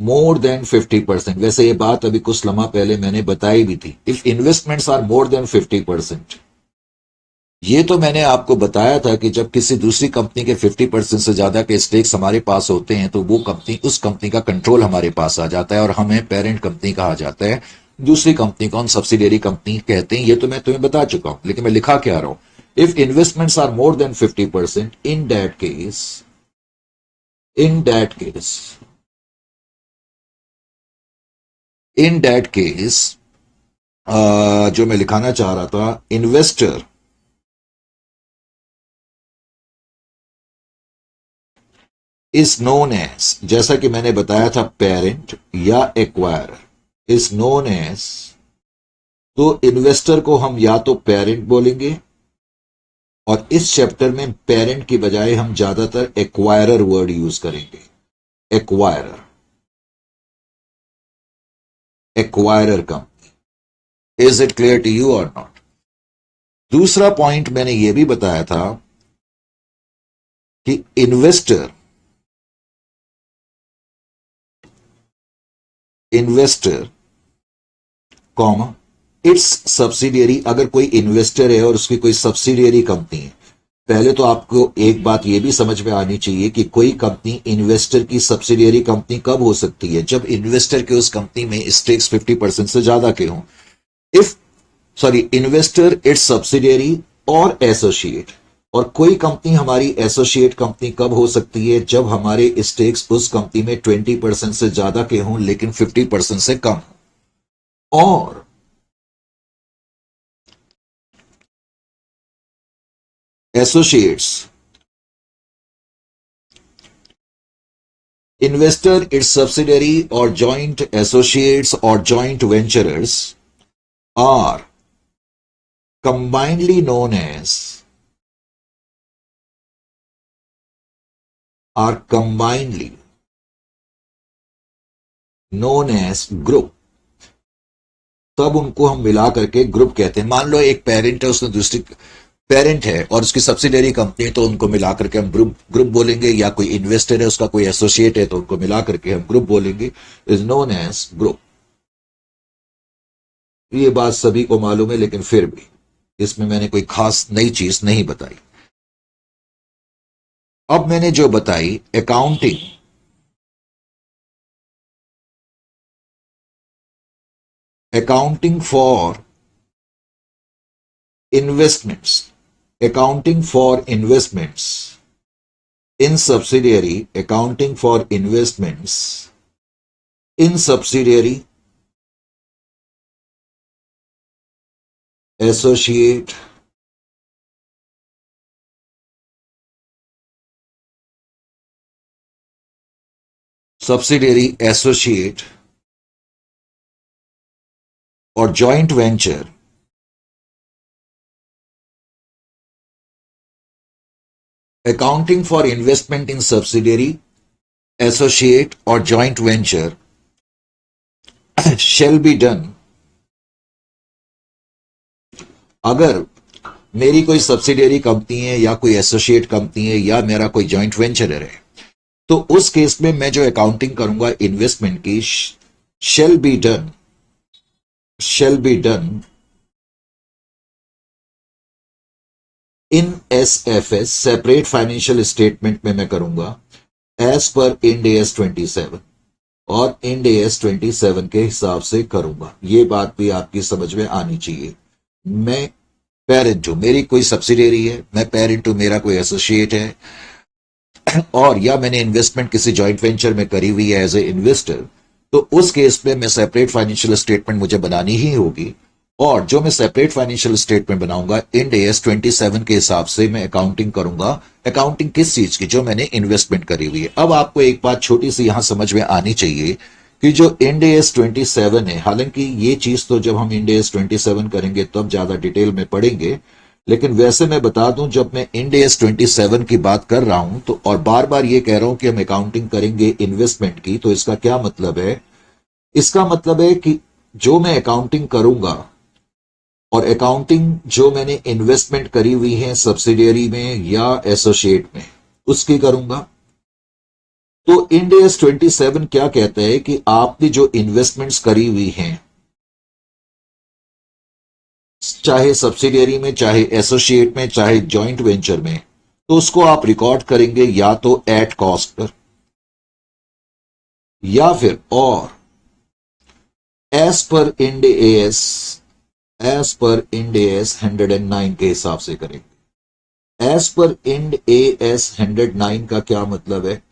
Speaker 1: more than 50%, वैसे ये बात अभी कुछ लम्हा पहले मैंने बताई भी थी। If investments are more than 50%, ये तो मैंने आपको बताया था कि जब किसी दूसरी कंपनी के 50% से ज्यादा के स्टेक्स हमारे पास होते हैं तो वो कंपनी, उस कंपनी का कंट्रोल हमारे पास आ जाता है और हमें पेरेंट कंपनी कहा जाता है। दूसरी कंपनी को हम सब्सिडियरी कंपनी कहते हैं। ये तो मैं तुम्हें बता चुका हूं, लेकिन मैं लिखा क्या रहा हूं, if investments are more than 50%, in that case जो मैं लिखाना चाह रहा था, इन्वेस्टर इज नोन एज, जैसा कि मैंने बताया था, पेरेंट या एक्वायरर इज नोन एज, तो इन्वेस्टर को हम या तो पेरेंट बोलेंगे, और इस चैप्टर में पेरेंट की बजाय हम ज्यादातर एक्वायरर वर्ड यूज करेंगे। Acquirer company. Is it clear to you और नॉट? दूसरा पॉइंट मैंने यह भी बताया था कि इन्वेस्टर कॉमा इट्स सब्सिडियरी, अगर कोई इन्वेस्टर है और उसकी कोई सब्सिडियरी कंपनी है, पहले तो आपको एक बात यह भी समझ में आनी चाहिए कि कोई कंपनी इन्वेस्टर की सब्सिडियरी कंपनी कब हो सकती है, जब इन्वेस्टर के उस कंपनी में स्टेक्स 50% से ज्यादा के हों। इन्वेस्टर इट्स सब्सिडियरी और एसोसिएट, और कोई कंपनी हमारी एसोसिएट कंपनी कब हो सकती है, जब हमारे स्टेक्स उस कंपनी में 20% से ज्यादा के हों लेकिन 50% से कम हो। और एसोसिएट्स, इन्वेस्टर इट्स सब्सिडियरी और जॉइंट एसोसिएट्स और joint venturers are combinedly known as group. तब उनको हम मिला करके ग्रुप कहते हैं। मान लो एक पेरेंट है, उसने दूसरी पेरेंट है और उसकी सब्सिडियरी कंपनी है, तो उनको मिला करके हम ग्रुप बोलेंगे, या कोई इन्वेस्टर है उसका कोई एसोसिएट है तो उनको मिला करके हम ग्रुप बोलेंगे, इज नोन एज ग्रुप। ये बात सभी को मालूम है, लेकिन फिर भी इसमें मैंने कोई खास नई चीज नहीं बताई। अब मैंने जो बताई, accounting for investments in subsidiary, associate, subsidiary, associate और joint venture accounting for investment in subsidiary, associate और joint venture shall be done, अगर मेरी कोई सब्सिडियरी कंपनी है या कोई एसोसिएट कंपनी है या मेरा कोई जॉइंट वेंचरर है, तो उस केस में मैं जो अकाउंटिंग करूंगा इन्वेस्टमेंट की, shall be done in SFS, separate financial statement में मैं करूंगा एज पर इंड AS 27, और इंड AS 27 के हिसाब से करूंगा। ये बात भी आपकी समझ में आनी चाहिए। मैं पेरेंट हूं, मेरी कोई सब्सिडियरी है, मैं पेरेंट हूं, मेरा कोई एसोसिएट है, और या मैंने इन्वेस्टमेंट किसी जॉइंट वेंचर में करी हुई है एज ए इन्वेस्टर, तो उस केस में मैं सेपरेट फाइनेंशियल स्टेटमेंट मुझे बनानी ही होगी, और जो मैं सेपरेट फाइनेंशियल स्टेटमेंट बनाऊंगा इंड AS 27 के हिसाब से मैं अकाउंटिंग करूंगा। अकाउंटिंग किस चीज की? जो मैंने इन्वेस्टमेंट करी हुई है। अब आपको एक बात छोटी सी यहां समझ में आनी चाहिए कि जो इंड एस 27 है, हालांकि ये चीज तो जब हम इंड एस 27 करेंगे तब ज्यादा डिटेल में पढ़ेंगे, लेकिन वैसे मैं बता दूं जब मैं इंड एस 27 की बात कर रहा हूं तो और बार बार ये कह रहा हूं कि हम अकाउंटिंग करेंगे इन्वेस्टमेंट की, तो इसका क्या मतलब है? इसका मतलब है कि जो मैं अकाउंटिंग करूंगा और अकाउंटिंग जो मैंने इन्वेस्टमेंट करी हुई है सब्सिडियरी में या एसोसिएट में उसकी करूंगा। तो इंड एस 27 क्या कहता है कि आपने जो इन्वेस्टमेंट्स करी हुई हैं चाहे सब्सिडियरी में, चाहे एसोसिएट में, चाहे जॉइंट वेंचर में, तो उसको आप रिकॉर्ड करेंगे या तो एट कॉस्ट पर या फिर और as per Ind AS, as per Ind AS 109 के हिसाब से करेंगे। एज पर इंड एस 109 का क्या मतलब है?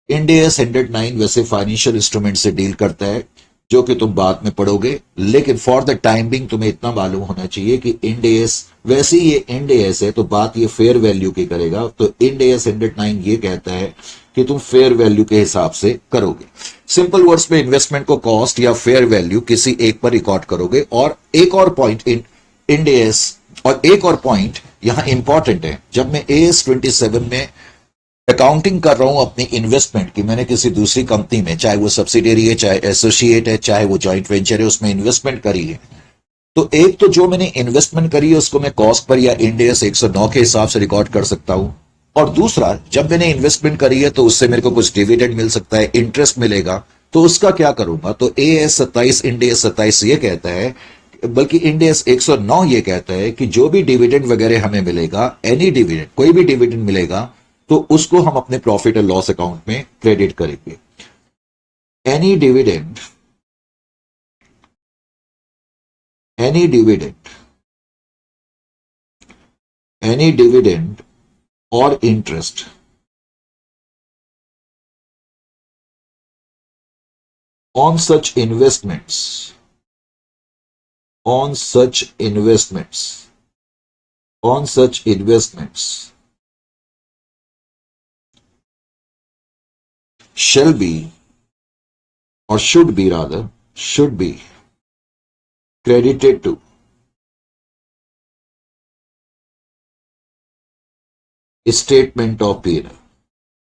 Speaker 1: इंड एस 109 वैसे फाइनेंशियल इंस्ट्रूमेंट से डील करता है जो कि तुम बाद में पढ़ोगे, लेकिन फॉर द टाइम बिंग तुम्हें इतना मालूम होना चाहिए कि इंड एस, वैसे ही ये इंड एस है तो बात ये फेयर वैल्यू की करेगा, तो इंड एस 109 ये कहता है कि तुम फेयर वैल्यू के हिसाब से करोगे। सिंपल वर्ड्स में इन्वेस्टमेंट को कॉस्ट या फेयर वैल्यू किसी एक पर रिकॉर्ड करोगे। और एक और पॉइंट इंड एस, और एक और पॉइंट यहां इंपॉर्टेंट है, जब मैं एएस 27 में अकाउंटिंग कर रहा हूं अपनी इन्वेस्टमेंट की, मैंने किसी दूसरी कंपनी में, चाहे वो सब्सिडियरी है, चाहे एसोसिएट है, चाहे वो जॉइंट वेंचर है, उसमें इन्वेस्टमेंट करी है, तो एक तो जो मैंने इन्वेस्टमेंट करी है उसको मैं कॉस्ट पर या इंड एस 109 के हिसाब से रिकॉर्ड कर सकता हूं। और दूसरा, जब मैंने इन्वेस्टमेंट करी है तो उससे मेरे को कुछ डिविडेंड मिल सकता है, इंटरेस्ट मिलेगा, तो उसका क्या करूंगा? तो एएस 27, इंड एस 27 ये कहता है, बल्कि इंड एस 109 ये कहता है कि जो भी डिविडेंड वगैरह हमें मिलेगा, एनी डिविडेंड, कोई भी डिविडेंड मिलेगा, तो उसको हम अपने प्रॉफिट एंड लॉस अकाउंट में क्रेडिट करेंगे। Any dividend, any dividend, any dividend और interest on such investments, on such investments, on such investments shall be, or should be rather, should be credited to statement of P&L।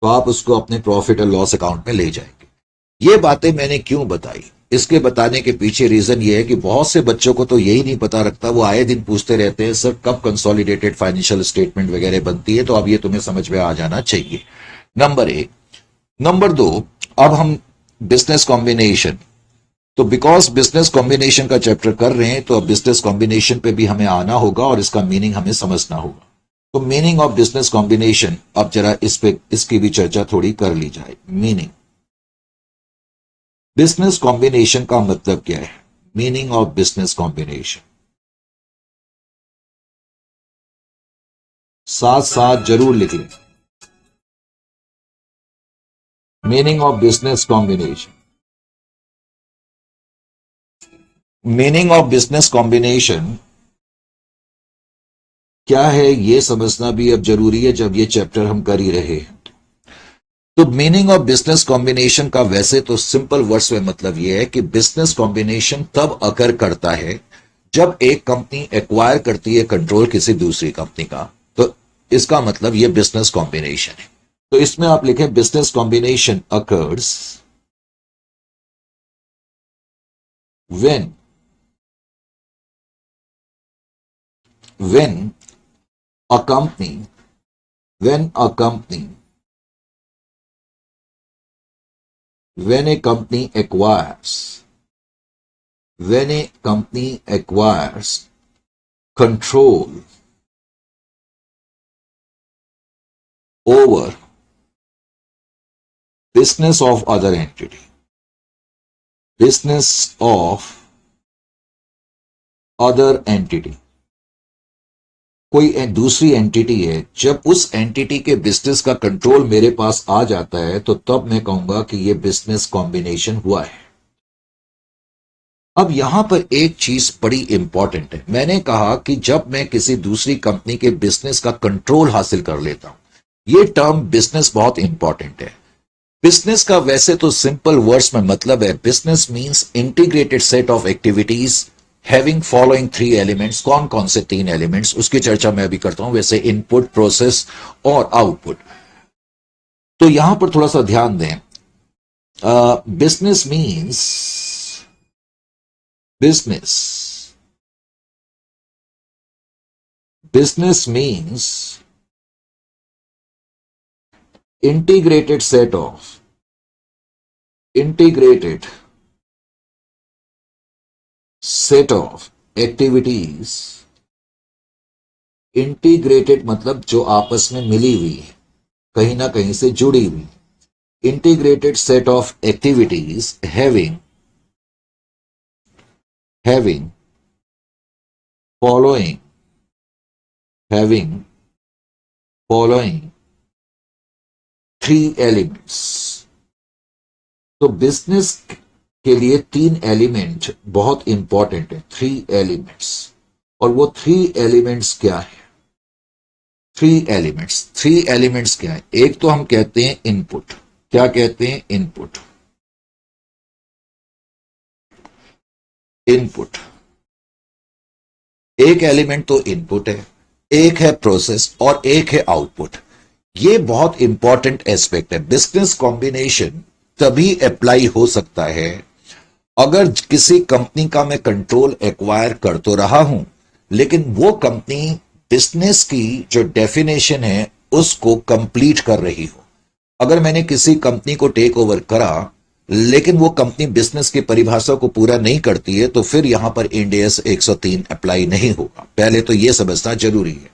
Speaker 1: तो आप उसको अपने profit और loss account में ले जाएंगे। ये बातें मैंने क्यों बताई? इसके बताने के पीछे रीजन ये है कि बहुत से बच्चों को तो यही नहीं पता रखता, वो आए दिन पूछते रहते हैं सर कब कंसोलिडेटेड फाइनेंशियल स्टेटमेंट वगैरह बनती है, तो अब ये तुम्हें समझ में आ जाना चाहिए। नंबर एक। नंबर दो, अब हम बिजनेस कॉम्बिनेशन, तो बिकॉज बिजनेस कॉम्बिनेशन का चैप्टर कर रहे हैं तो अब बिजनेस कॉम्बिनेशन पे भी हमें आना होगा और इसका मीनिंग हमें समझना होगा। तो मीनिंग ऑफ बिजनेस कॉम्बिनेशन, अब जरा इस पे इसकी भी चर्चा थोड़ी कर ली जाए। मीनिंग, बिजनेस कॉम्बिनेशन का मतलब क्या है? मीनिंग ऑफ बिजनेस कॉम्बिनेशन साथ साथ जरूर लिख लें। Meaning of business combination, meaning of business combination क्या है ये समझना भी अब जरूरी है जब ये चैप्टर हम कर ही रहे हैं। तो मीनिंग ऑफ बिजनेस कॉम्बिनेशन का वैसे तो सिंपल वर्ड्स में मतलब यह है कि बिजनेस कॉम्बिनेशन तब अकर करता है जब एक कंपनी एक्वायर करती है कंट्रोल किसी दूसरी कंपनी का, तो इसका मतलब यह बिजनेस कॉम्बिनेशन है। तो इसमें आप लिखें business combination occurs when a company when a company when a company acquires control over business of other entity, business of other entity, कोई दूसरी एंटिटी है, जब उस एंटिटी के बिजनेस का कंट्रोल मेरे पास आ जाता है तो तब मैं कहूंगा कि यह बिजनेस कॉम्बिनेशन हुआ है। अब यहां पर एक चीज बड़ी इंपॉर्टेंट है। मैंने कहा कि जब मैं किसी दूसरी कंपनी के बिजनेस का कंट्रोल हासिल कर लेता हूं, यह टर्म बिजनेस बहुत इंपॉर्टेंट है। बिजनेस का वैसे तो सिंपल वर्ड्स में मतलब है, business means integrated set of activities having following three elements. कौन कौन से तीन एलिमेंट्स, उसकी चर्चा मैं अभी करता हूं। वैसे इनपुट, प्रोसेस और आउटपुट। तो यहां पर थोड़ा सा ध्यान दें। Business means business business means integrated set of integrated set of activities। Integrated मतलब जो आपस में मिली हुई है, कहीं ना कहीं से जुड़ी हुई। Integrated set of activities having following having following three elements. तो बिजनेस के लिए तीन एलिमेंट बहुत इंपॉर्टेंट है, थ्री एलिमेंट्स। और वो थ्री एलिमेंट्स क्या है? थ्री एलिमेंट्स क्या है? एक तो हम कहते हैं इनपुट। क्या कहते हैं? इनपुट। इनपुट एक एलिमेंट तो इनपुट है, एक है प्रोसेस और एक है आउटपुट। ये बहुत इंपॉर्टेंट एस्पेक्ट है। बिजनेस कॉम्बिनेशन तभी अप्लाई हो सकता है अगर किसी कंपनी का मैं कंट्रोल एक्वायर कर तो रहा हूं, लेकिन वो कंपनी बिजनेस की जो डेफिनेशन है उसको कंप्लीट कर रही हो। अगर मैंने किसी कंपनी को टेक ओवर करा लेकिन वो कंपनी बिजनेस की परिभाषा को पूरा नहीं करती है, तो फिर यहां पर इंड एस 103 अप्लाई नहीं होगा। पहले तो यह समझना जरूरी है।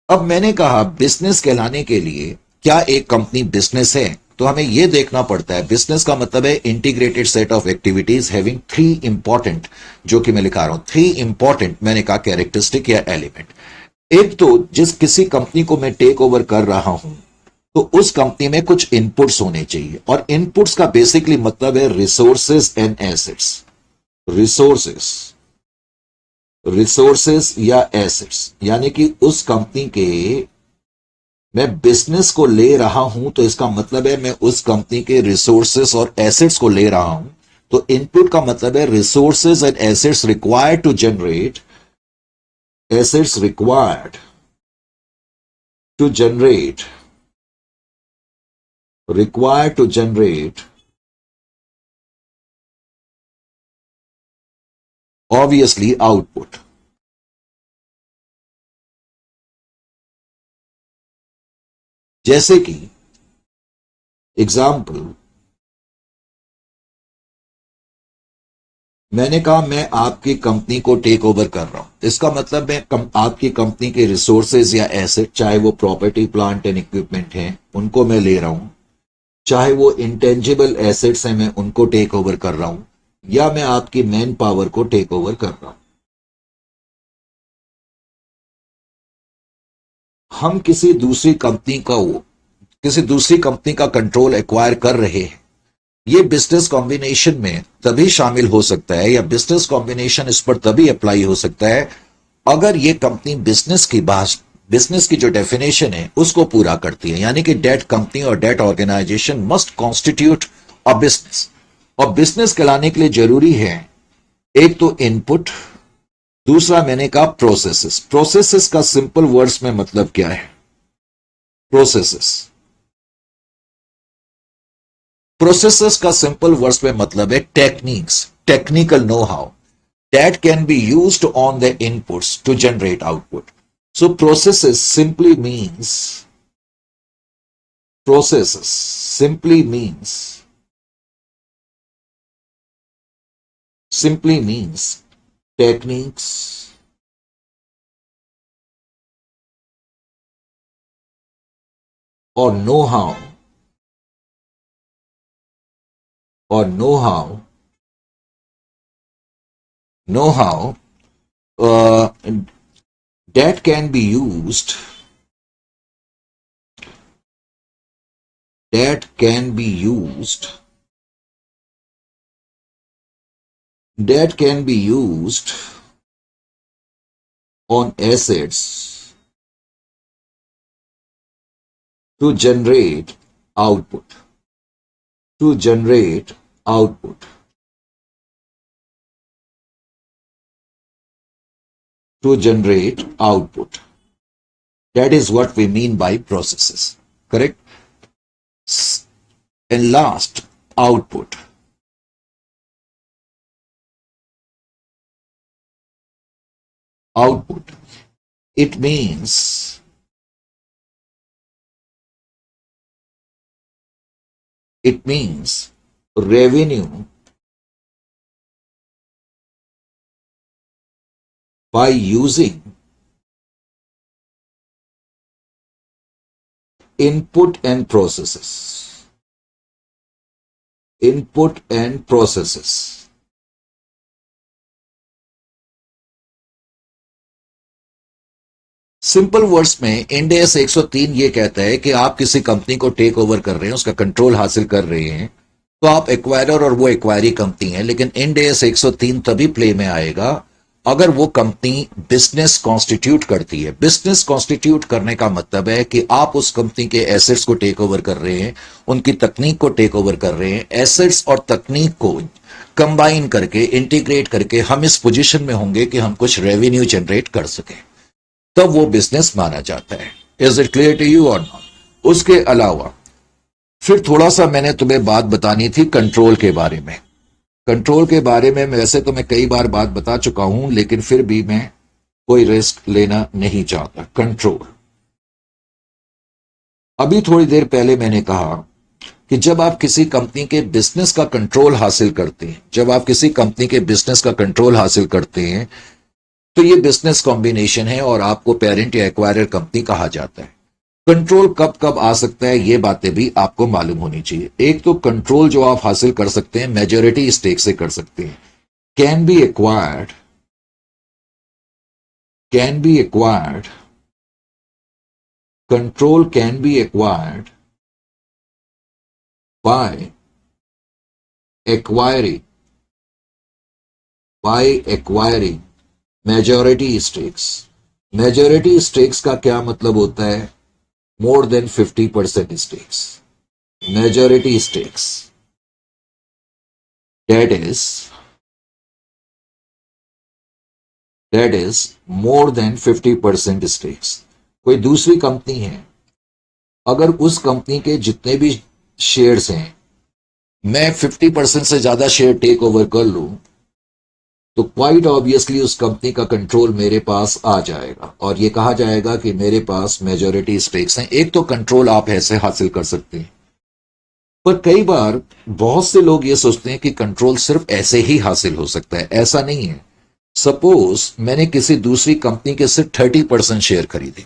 Speaker 1: अब मैंने कहा बिजनेस कहलाने के लिए क्या एक कंपनी बिजनेस है, तो हमें यह देखना पड़ता है। बिजनेस का मतलब है integrated set of activities having three important, जो कि मैं लिखा रहा हूं, थ्री इंपॉर्टेंट मैंने कहा कैरेक्टरिस्टिक या एलिमेंट। एक तो जिस किसी कंपनी को मैं टेक ओवर कर रहा हूं तो उस कंपनी में कुछ इनपुट्स होने चाहिए, और इनपुट्स का बेसिकली मतलब है resources and assets. Resources resources या एसेट्स, यानी कि उस कंपनी के मैं बिजनेस को ले रहा हूं तो इसका मतलब है मैं उस कंपनी के रिसोर्सेस और एसेट्स को ले रहा हूं। तो इनपुट का मतलब है resources and assets required to generate assets required to generate required to generate obviously output। जैसे कि एग्जाम्पल, मैंने कहा मैं आपकी कंपनी को टेक ओवर कर रहा हूं। इसका मतलब मैं आपकी कंपनी के रिसोर्सेज या एसेट, चाहे वो प्रॉपर्टी प्लांट एंड इक्विपमेंट हैं, उनको मैं ले रहा हूं, चाहे वो इंटेंजिबल एसेट्स हैं मैं उनको टेक ओवर कर रहा हूं, या मैं आपकी मैन पावर को टेक ओवर कर रहा हूं। हम किसी दूसरी कंपनी का कंट्रोल एक्वायर कर रहे हैं। ये बिजनेस कॉम्बिनेशन में तभी शामिल हो सकता है, या बिजनेस कॉम्बिनेशन इस पर तभी अप्लाई हो सकता है अगर ये कंपनी बिजनेस की जो डेफिनेशन है उसको पूरा करती है। यानी कि डेट कंपनी और that organization must constitute a business. और बिजनेस कहलाने के लिए जरूरी है एक तो इनपुट, दूसरा मैंने कहा प्रोसेसेस। प्रोसेसेस का सिंपल वर्ड्स में मतलब क्या है? प्रोसेसेस प्रोसेसेस का सिंपल वर्ड्स में मतलब है techniques, technical know how that can be used on the inputs to generate output. So processes simply means techniques or know-how uh, that can be used that can be used that can be used on assets to generate output। to generate output. To generate output. That is what we mean by processes. Correct? And last, output. Output. It means revenue by using input and processes. Input and processes. Simple words में end S 103 ये कहता है कि आप किसी company को take over कर रहे हैं, उसका कंट्रोल हासिल कर रहे हैं, तो आप एक्वायरर और वो एक्वायरी कंपनी है, लेकिन इंड एस 103 तभी प्ले में आएगा अगर वो कंपनी बिजनेस कॉन्स्टिट्यूट करती है। बिजनेस कॉन्स्टिट्यूट करने का मतलब है कि आप उस कंपनी के एसेट्स को टेक ओवर कर रहे हैं, उनकी तकनीक को टेक ओवर कर रहे हैं। एसेट्स और तकनीक को कंबाइन करके, इंटीग्रेट करके हम इस पोजीशन में होंगे कि हम कुछ रेवेन्यू जनरेट कर सकें, तब वो बिजनेस माना जाता है। Is it clear to you और नॉट? उसके अलावा फिर थोड़ा सा मैंने तुम्हें बात बतानी थी कंट्रोल के बारे में। कंट्रोल के बारे में वैसे तो मैं कई बार बात बता चुका हूं, लेकिन फिर भी मैं कोई रिस्क लेना नहीं चाहता। कंट्रोल, अभी थोड़ी देर पहले मैंने कहा कि जब आप किसी कंपनी के बिजनेस का कंट्रोल हासिल करते हैं, जब आप किसी कंपनी के बिजनेस का कंट्रोल हासिल करते हैं, तो ये बिजनेस कॉम्बिनेशन है और आपको पेरेंट या एक्वायरर कंपनी कहा जाता है। कंट्रोल कब कब आ सकता है, ये बातें भी आपको मालूम होनी चाहिए। एक तो कंट्रोल जो आप हासिल कर सकते हैं मेजॉरिटी स्टेक से कर सकते हैं। Can be acquired control can be acquired by acquiring majority stakes. Majority stakes का क्या मतलब होता है? मोर than 50% stakes. Majority stakes that is more than 50% stakes। कोई दूसरी कंपनी है, अगर उस कंपनी के जितने भी शेयर्स हैं, मैं 50% से ज्यादा शेयर टेक ओवर कर लूं, तो क्वाइट ऑब्वियसली उस कंपनी का कंट्रोल मेरे पास आ जाएगा और ये कहा जाएगा कि मेरे पास मेजॉरिटी स्टेक्स हैं। एक तो कंट्रोल आप ऐसे हासिल कर सकते हैं, पर कई बार बहुत से लोग ये सोचते हैं कि कंट्रोल सिर्फ ऐसे ही हासिल हो सकता है। ऐसा नहीं है। सपोज मैंने किसी दूसरी कंपनी के सिर्फ 30% शेयर खरीदे,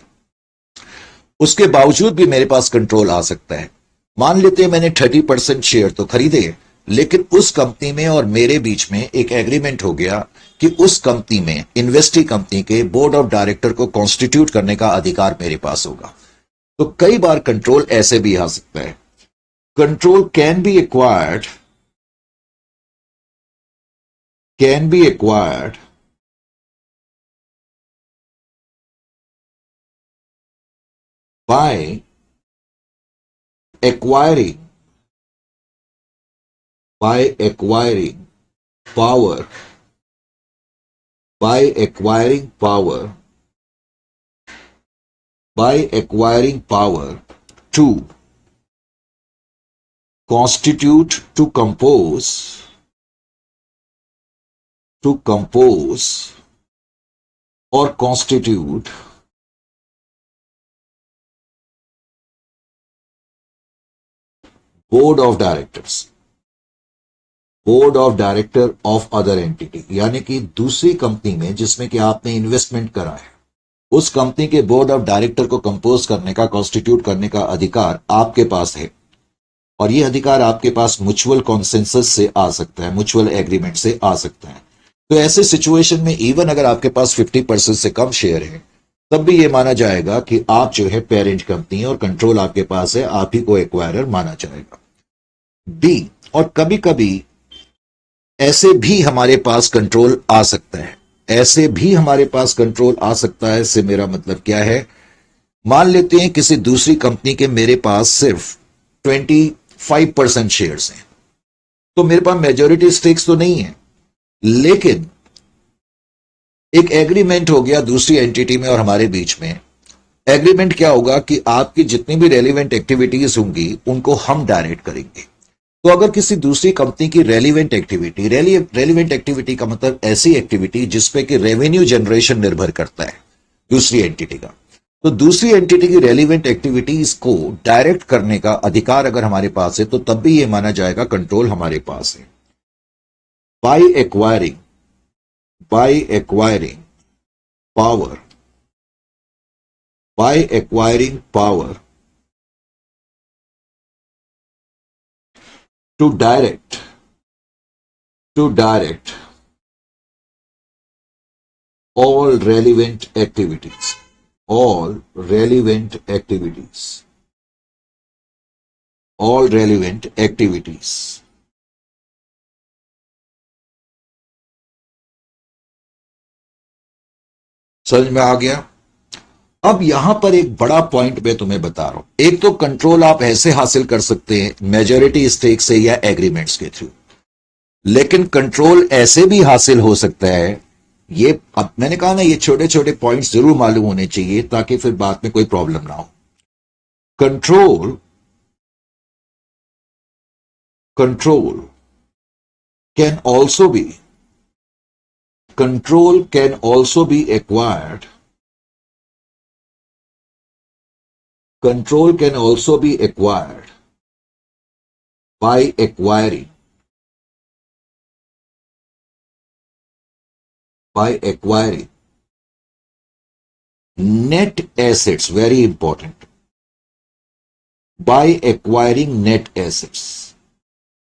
Speaker 1: उसके बावजूद भी मेरे पास कंट्रोल आ सकता है। मान लेते हैं मैंने 30% शेयर तो खरीदे, लेकिन उस कंपनी में और मेरे बीच में एक एग्रीमेंट हो गया कि उस कंपनी में, इन्वेस्टी कंपनी के बोर्ड ऑफ डायरेक्टर को कॉन्स्टिट्यूट करने का अधिकार मेरे पास होगा। तो कई बार कंट्रोल ऐसे भी आ सकता है। Control can be acquired by acquiring power to constitute, to compose or constitute board of director of other entity, यानी कि दूसरी कंपनी में जिसमें कि आपने इन्वेस्टमेंट करा है, उस कंपनी के बोर्ड ऑफ डायरेक्टर को कंपोज करने का, कॉन्स्टिट्यूट करने का अधिकार आपके पास है। और यह अधिकार आपके पास म्यूचुअल कॉन्सेंसस से आ सकता है, म्यूचुअल एग्रीमेंट से आ सकता है। तो ऐसे सिचुएशन में इवन अगर आपके पास 50% से कम शेयर है, तब भी यह माना जाएगा कि आप जो है पेरेंट कंपनी है और कंट्रोल आपके पास है, आप ही को एक्वायरर माना जाएगा। बी, और कभी कभी ऐसे भी हमारे पास कंट्रोल आ सकता है, इससे मेरा मतलब क्या है? मान लेते हैं किसी दूसरी कंपनी के मेरे पास सिर्फ 5% शेयर्स हैं, तो मेरे पास मेजॉरिटी स्टेक्स तो नहीं है, लेकिन एक एग्रीमेंट हो गया दूसरी एंटिटी में और हमारे बीच में। एग्रीमेंट क्या होगा कि आपकी जितनी भी रेलिवेंट एक्टिविटीज होंगी उनको हम डायरेक्ट करेंगे। तो अगर किसी दूसरी कंपनी की रेलिवेंट एक्टिविटी का मतलब ऐसी एक्टिविटी जिसपे कि रेवेन्यू जनरेशन निर्भर करता है दूसरी एंटिटी का, तो दूसरी एंटिटी की रेलिवेंट एक्टिविटीज को डायरेक्ट करने का अधिकार अगर हमारे पास है तो तब भी यह माना जाएगा कंट्रोल हमारे पास है। By acquiring power to direct all relevant activities समझ में आ गया। अब यहां पर एक बड़ा पॉइंट मैं तुम्हें बता रहा हूं। एक तो कंट्रोल आप ऐसे हासिल कर सकते हैं मेजॉरिटी स्टेक से या एग्रीमेंट्स के थ्रू, लेकिन कंट्रोल ऐसे भी हासिल हो सकता है। ये अब मैंने कहा ना, ये छोटे छोटे पॉइंट्स जरूर मालूम होने चाहिए ताकि फिर बाद में कोई प्रॉब्लम ना हो। Control can also be acquired by acquiring net assets. Very important. By acquiring net assets.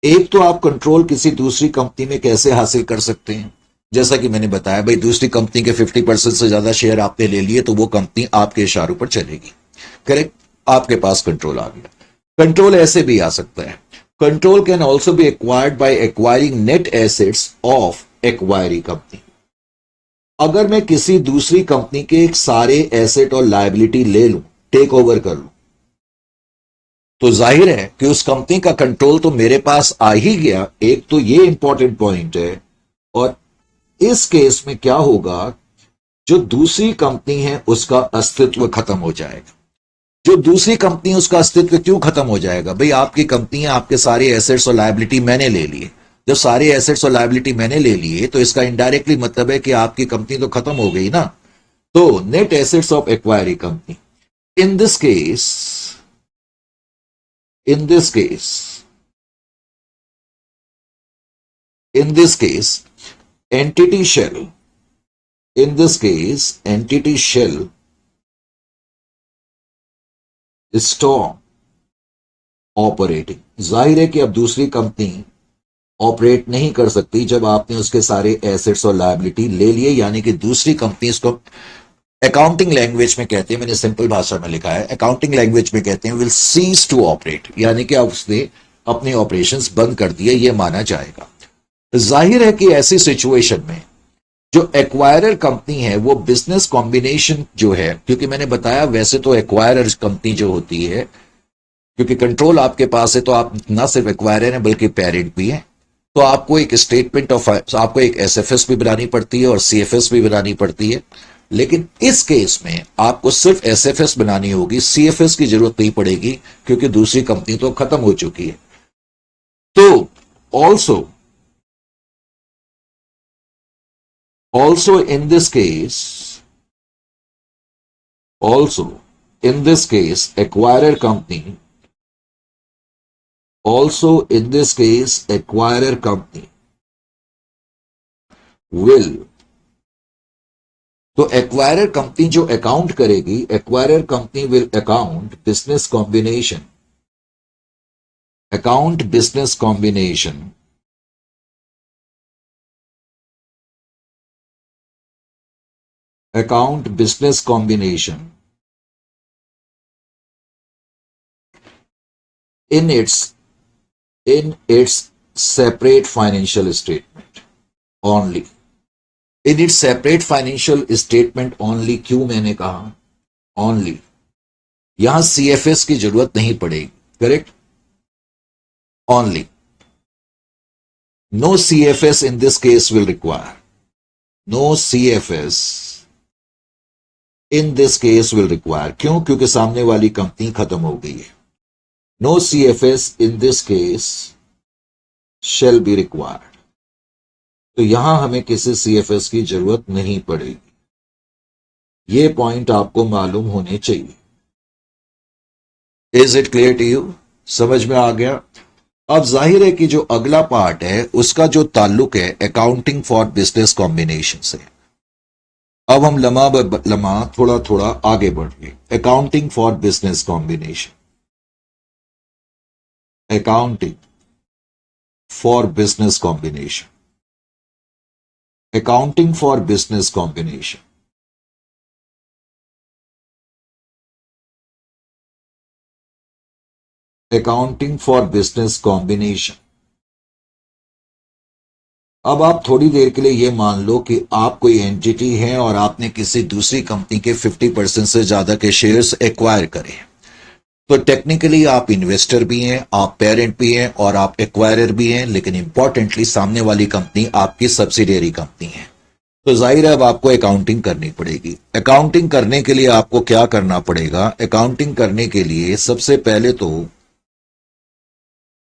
Speaker 1: एक तो आप कंट्रोल किसी दूसरी कंपनी में कैसे हासिल कर सकते हैं, जैसा कि मैंने बताया भाई, दूसरी कंपनी के 50% से ज्यादा शेयर आपने ले लिए तो वो कंपनी आपके इशारों पर चलेगी, करेक्ट। आपके पास कंट्रोल आ गया। कंट्रोल ऐसे भी आ सकता है, control can also be acquired by acquiring net assets of acquiree company. अगर मैं किसी दूसरी कंपनी के एक सारे एसेट और लायबिलिटी ले लूं, टेक ओवर कर लूं, तो जाहिर है कि उस कंपनी का कंट्रोल तो मेरे पास आ ही गया। एक तो ये इंपॉर्टेंट पॉइंट है। और इस केस में क्या होगा, जो दूसरी कंपनी है उसका अस्तित्व खत्म हो जाएगा। जो दूसरी कंपनी है उसका अस्तित्व क्यों खत्म हो जाएगा? भाई आपकी कंपनी है, आपके सारे एसेट्स और लायबिलिटी मैंने ले लिए। जब सारे एसेट्स और लायबिलिटी मैंने ले लिए तो इसका इनडायरेक्टली मतलब है कि आपकी कंपनी तो खत्म हो गई ना। तो net assets of acquiree company, in this case entity shall stop operating। जाहिर है कि अब दूसरी कंपनी ऑपरेट नहीं कर सकती जब आपने उसके सारे एसेट्स और लायबिलिटी ले लिए, यानी कि दूसरी कंपनी, इसको अकाउंटिंग लैंग्वेज में कहते हैं, मैंने सिंपल भाषा में लिखा है, अकाउंटिंग लैंग्वेज में कहते हैं विल सीज टू ऑपरेट, यानी कि अब उसने अपने ऑपरेशंस बंद कर दिए, ये माना जाएगा। जाहिर है कि ऐसी सिचुएशन में जो एक्वायरर कंपनी है वो बिजनेस कॉम्बिनेशन जो है, क्योंकि मैंने बताया वैसे तो एक्वायरर कंपनी जो होती है, क्योंकि कंट्रोल आपके पास है तो आप ना सिर्फ एक्वायरर हैं बल्कि पेरेंट भी हैं, तो आपको एक स्टेटमेंट ऑफ, आपको एक एसएफएस भी बनानी पड़ती है और सीएफएस भी बनानी पड़ती है। लेकिन इस केस में आपको सिर्फ एसएफएस बनानी होगी, सीएफएस की जरूरत नहीं पड़ेगी क्योंकि दूसरी कंपनी तो खत्म हो चुकी है। तो also in this case acquirer company will, तो एक्वायरर कंपनी जो अकाउंट करेगी, acquirer company will account business combination in its separate financial statement only। in its separate financial statement only, क्यों मैंने कहा only? यहां सीएफएस की जरूरत नहीं पड़ेगी, correct. only. No CFS in this case will require. No CFS in this case will require. क्यों? क्योंकि सामने वाली कंपनी खत्म हो गई है. No CFS in this case shall be required. तो यहां हमें किसी CFS की जरूरत नहीं पड़ेगी. ये पॉइंट आपको मालूम होने चाहिए. Is it clear to you? समझ में आ गया? अब जाहिर है कि जो अगला पार्ट है उसका जो ताल्लुक है अकाउंटिंग फॉर बिजनेस कॉम्बिनेशन से. अब हम लम्हा ब लम्हा थोड़ा थोड़ा आगे बढ़ेंगे. Accounting for business combination. Accounting for business combination. Accounting for business combination. Accounting for business combination. अब आप थोड़ी देर के लिए यह मान लो कि आप कोई एंटिटी है और आपने किसी दूसरी कंपनी के 50% से ज्यादा के शेयर्स एक्वायर करे. तो टेक्निकली आप इन्वेस्टर भी हैं, आप पेरेंट भी हैं और आप एक्वायरर भी हैं, लेकिन इंपॉर्टेंटली सामने वाली कंपनी आपकी सब्सिडियरी कंपनी है. तो जाहिर है अब आपको अकाउंटिंग करनी पड़ेगी. अकाउंटिंग करने के लिए आपको क्या करना पड़ेगा? अकाउंटिंग करने के लिए सबसे पहले तो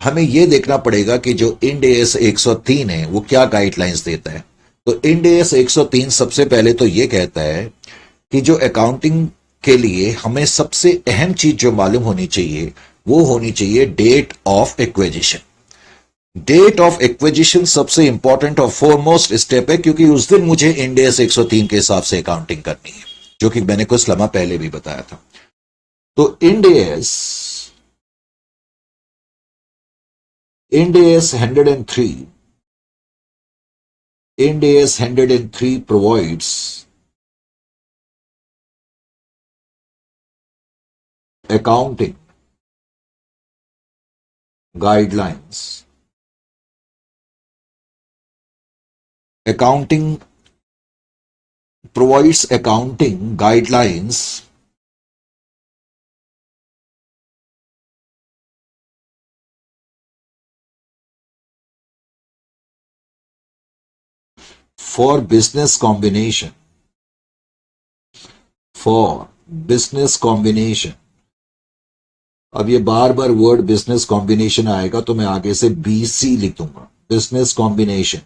Speaker 1: हमें यह देखना पड़ेगा कि जो इंड एस 103 है वो क्या गाइडलाइंस देता है. तो इंड एस 103 सबसे पहले तो यह कहता है कि जो अकाउंटिंग के लिए हमें सबसे अहम चीज जो मालूम होनी चाहिए वो होनी चाहिए date of acquisition. Date of acquisition सबसे इंपॉर्टेंट और फोरमोस्ट स्टेप है, क्योंकि उस दिन मुझे इंड एस 103 के हिसाब से अकाउंटिंग करनी है, जो कि मैंने कुछ लम्हा पहले भी बताया था. तो end S 103 Ind AS 103 provides accounting guidelines. Accounting provides accounting guidelines for business combination. For business combination. अब ये बार बार वर्ड बिजनेस कॉम्बिनेशन आएगा तो मैं आगे से BC लिख दूंगा. Business combination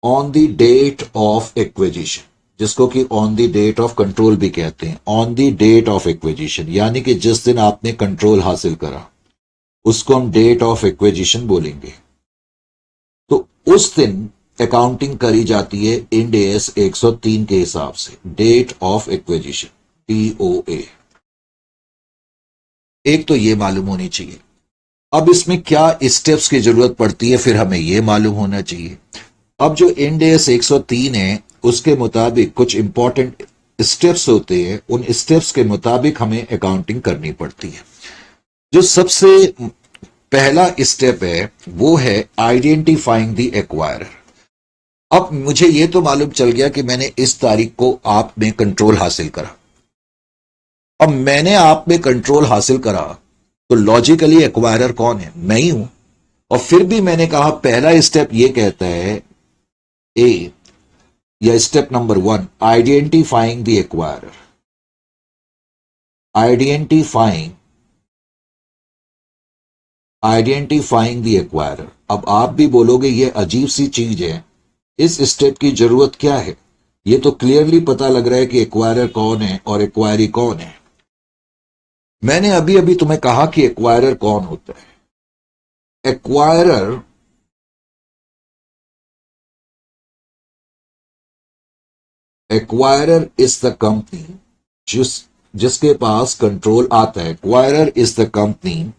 Speaker 1: on the date of acquisition, जिसको कि on the date of control भी कहते हैं. On the date of acquisition यानी कि जिस दिन आपने कंट्रोल हासिल करा उसको हम डेट ऑफ एक्विजिशन बोलेंगे. तो उस दिन अकाउंटिंग करी जाती है इंड एस 103 के हिसाब से. Date of acquisition DOA. एक तो ये मालूम होनी चाहिए. अब इसमें क्या स्टेप्स की जरूरत पड़ती है फिर हमें यह मालूम होना चाहिए. अब जो इंड एस 103 है उसके मुताबिक कुछ इंपॉर्टेंट स्टेप्स होते हैं. उन स्टेप्स के मुताबिक हमें अकाउंटिंग करनी पड़ती है. जो सबसे पहला स्टेप है वो है आइडेंटिफाइंग द एक्वायरर. अब मुझे यह तो मालूम चल गया कि मैंने इस तारीख को आप में कंट्रोल हासिल करा. अब मैंने आप में कंट्रोल हासिल करा तो लॉजिकली एक्वायरर कौन है? मैं ही हूं. और फिर भी मैंने कहा पहला स्टेप यह कहता है ए या step number 1 identifying the acquirer. Identifying the acquirer. अब आप भी बोलोगे ये अजीब सी चीज है, इस स्टेप की जरूरत क्या है? ये तो क्लियरली पता लग रहा है कि एक्वायरर कौन है और एक्वायरी कौन है. मैंने अभी अभी तुम्हें कहा कि एक्वायरर कौन होता है. एक्वायरर इज द कंपनी जिसके पास कंट्रोल आता है. Acquirer is the company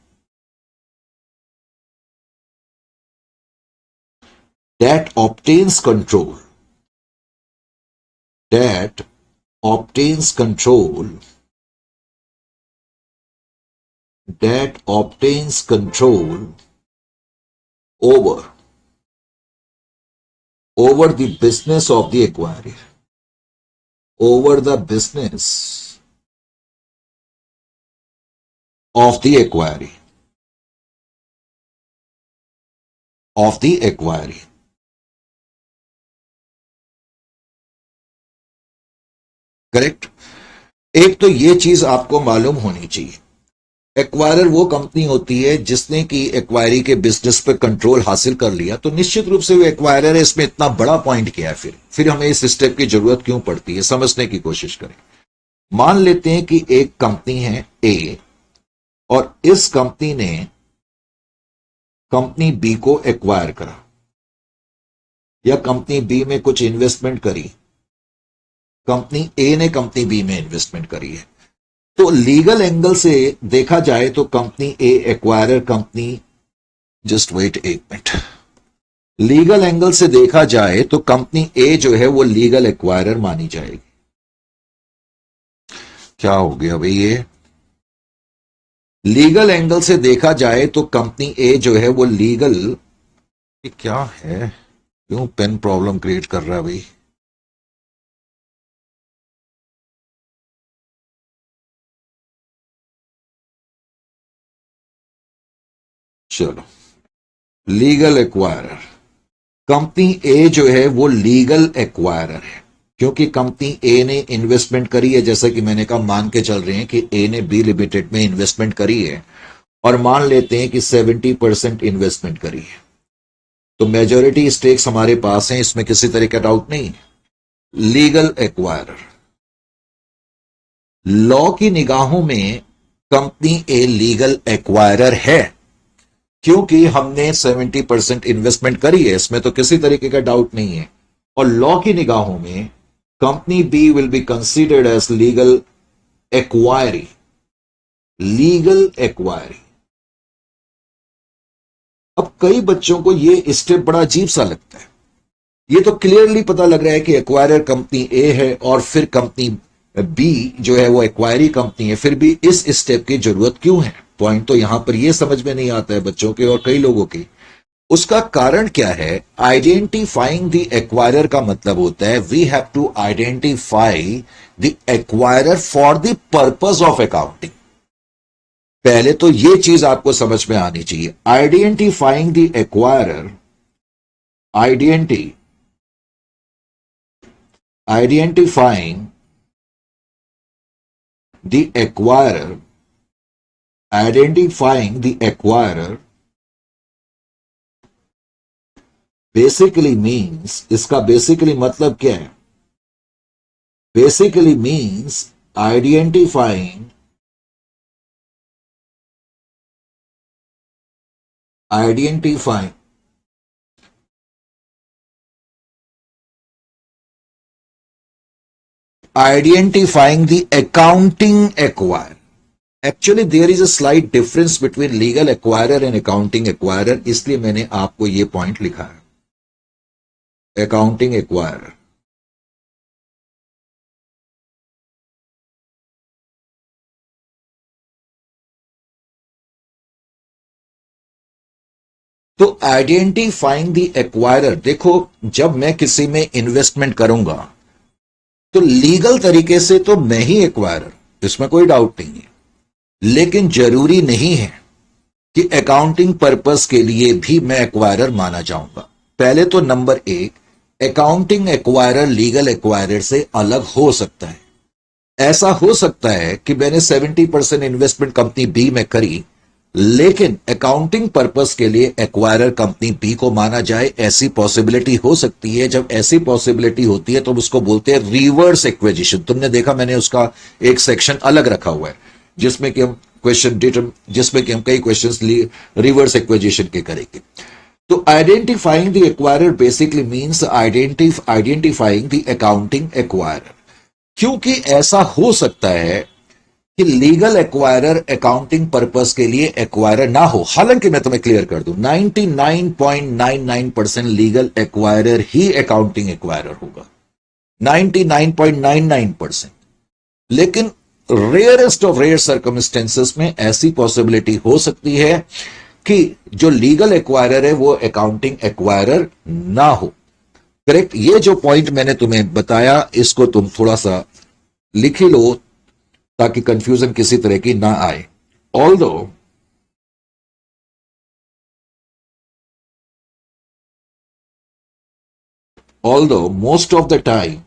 Speaker 1: that obtains control over the business of the acquirer. Over the business of the acquirer. Of the acquiree. Correct. एक तो ये चीज आपको मालूम होनी चाहिए, एक्वायरर वो कंपनी होती है जिसने की एक्वायरी के बिजनेस पे कंट्रोल हासिल कर लिया, तो निश्चित रूप से वो एक्वायरर है। इसमें इतना बड़ा पॉइंट क्या है, फिर हमें इस स्टेप की जरूरत क्यों पड़ती है, समझने की कोशिश करें। मान लेते हैं कि एक कंपनी है ए, और इस कंपनी ने कंपनी बी को एक्वायर करा, या कंपनी बी में कुछ इन्वेस्टमेंट करी, कंपनी ए ने कंपनी बी में इन्वेस्टमेंट करी है। तो लीगल एंगल से देखा जाए तो कंपनी ए एक्वायरर कंपनी, जस्ट वेट एक मिनट, लीगल एंगल से देखा जाए तो कंपनी ए जो है वो लीगल एक्वायरर मानी जाएगी। क्या हो गया भाई, ये लीगल एंगल से देखा जाए तो कंपनी ए जो है वो लीगल, ये क्या है, क्यों पेन प्रॉब्लम क्रिएट कर रहा है भाई। चलो, लीगल एक्वायरर, कंपनी ए जो है वो लीगल एक्वायरर है, क्योंकि कंपनी ए ने इन्वेस्टमेंट करी है। जैसा कि मैंने कहा, मान के चल रहे हैं कि ए ने बी लिमिटेड में इन्वेस्टमेंट करी है, और मान लेते हैं कि 70% इन्वेस्टमेंट करी है, तो मेजोरिटी स्टेक्स हमारे पास हैं, इसमें किसी तरह का डाउट नहीं है। लीगल एक्वायरर, लॉ की निगाहों में कंपनी ए लीगल एक्वायरर है, क्योंकि हमने 70% इन्वेस्टमेंट करी है, इसमें तो किसी तरीके का डाउट नहीं है। और लॉ की निगाहों में company B will be considered as legal acquiree, legal acquiree. अब कई बच्चों को यह स्टेप बड़ा अजीब सा लगता है। ये तो क्लियरली पता लग रहा है कि एक्वायरर कंपनी ए है और फिर कंपनी बी जो है वो एक्वायरी कंपनी है, फिर भी इस स्टेप की जरूरत क्यों है? पॉइंट तो यहां पर यह समझ में नहीं आता है बच्चों के और कई लोगों के। उसका कारण क्या है? आइडेंटिफाइंग द एक्वायरर का मतलब होता है we have to identify the acquirer for the purpose of accounting. पहले तो यह चीज आपको समझ में आनी चाहिए, identifying the acquirer, identifying the acquirer, identifying the acquirer basically means, इसका basically मतलब क्या है? Basically means identifying the accounting acquirer. Actually there is a slight difference between legal acquirer and accounting acquirer, इसलिए मैंने आपको ये पॉइंट लिखा है, accounting acquirer। तो आइडेंटिफाइंग द एक्वायरर, देखो जब मैं किसी में इन्वेस्टमेंट करूंगा तो लीगल तरीके से तो मैं ही एक्वायरर, इसमें कोई डाउट नहीं है, लेकिन जरूरी नहीं है कि अकाउंटिंग पर्पस के लिए भी मैं एक्वायरर माना जाऊंगा। पहले तो नंबर एक, अकाउंटिंग एक्वायरर लीगल एक्वायरर से अलग हो सकता है। ऐसा हो सकता है कि मैंने 70% इन्वेस्टमेंट कंपनी बी में करी, लेकिन अकाउंटिंग पर्पस के लिए एक्वायरर कंपनी बी को माना जाए, ऐसी पॉसिबिलिटी हो सकती है। जब ऐसी पॉसिबिलिटी होती है तो उसको बोलते हैं रिवर्स एक्विजिशन। तुमने देखा मैंने उसका एक सेक्शन अलग रखा हुआ है जिसमें कि हम जिसमें कि हम कई क्वेश्चंस रिवर्स एक्विजिशन के करेंगे। तो identifying the acquirer basically means identifying the accounting acquirer, क्योंकि ऐसा हो सकता है कि लीगल एक्वायरर अकाउंटिंग पर्पस के लिए एक्वायरर ना हो। हालांकि मैं तुम्हें क्लियर कर दूं, 99.99% लीगल एक्वायरर ही अकाउंटिंग एक्वायरर होगा, 99.99%। लेकिन रेयरेस्ट ऑफ रेयर सर्कमस्टेंसेस में ऐसी पॉसिबिलिटी हो सकती है कि जो लीगल एक्वायरर है वो अकाउंटिंग एक्वायरर ना हो। करेक्ट। ये जो पॉइंट मैंने तुम्हें बताया इसको तुम थोड़ा सा लिख ही लो ताकि कंफ्यूजन किसी तरह की ना आए। Although although most of the time,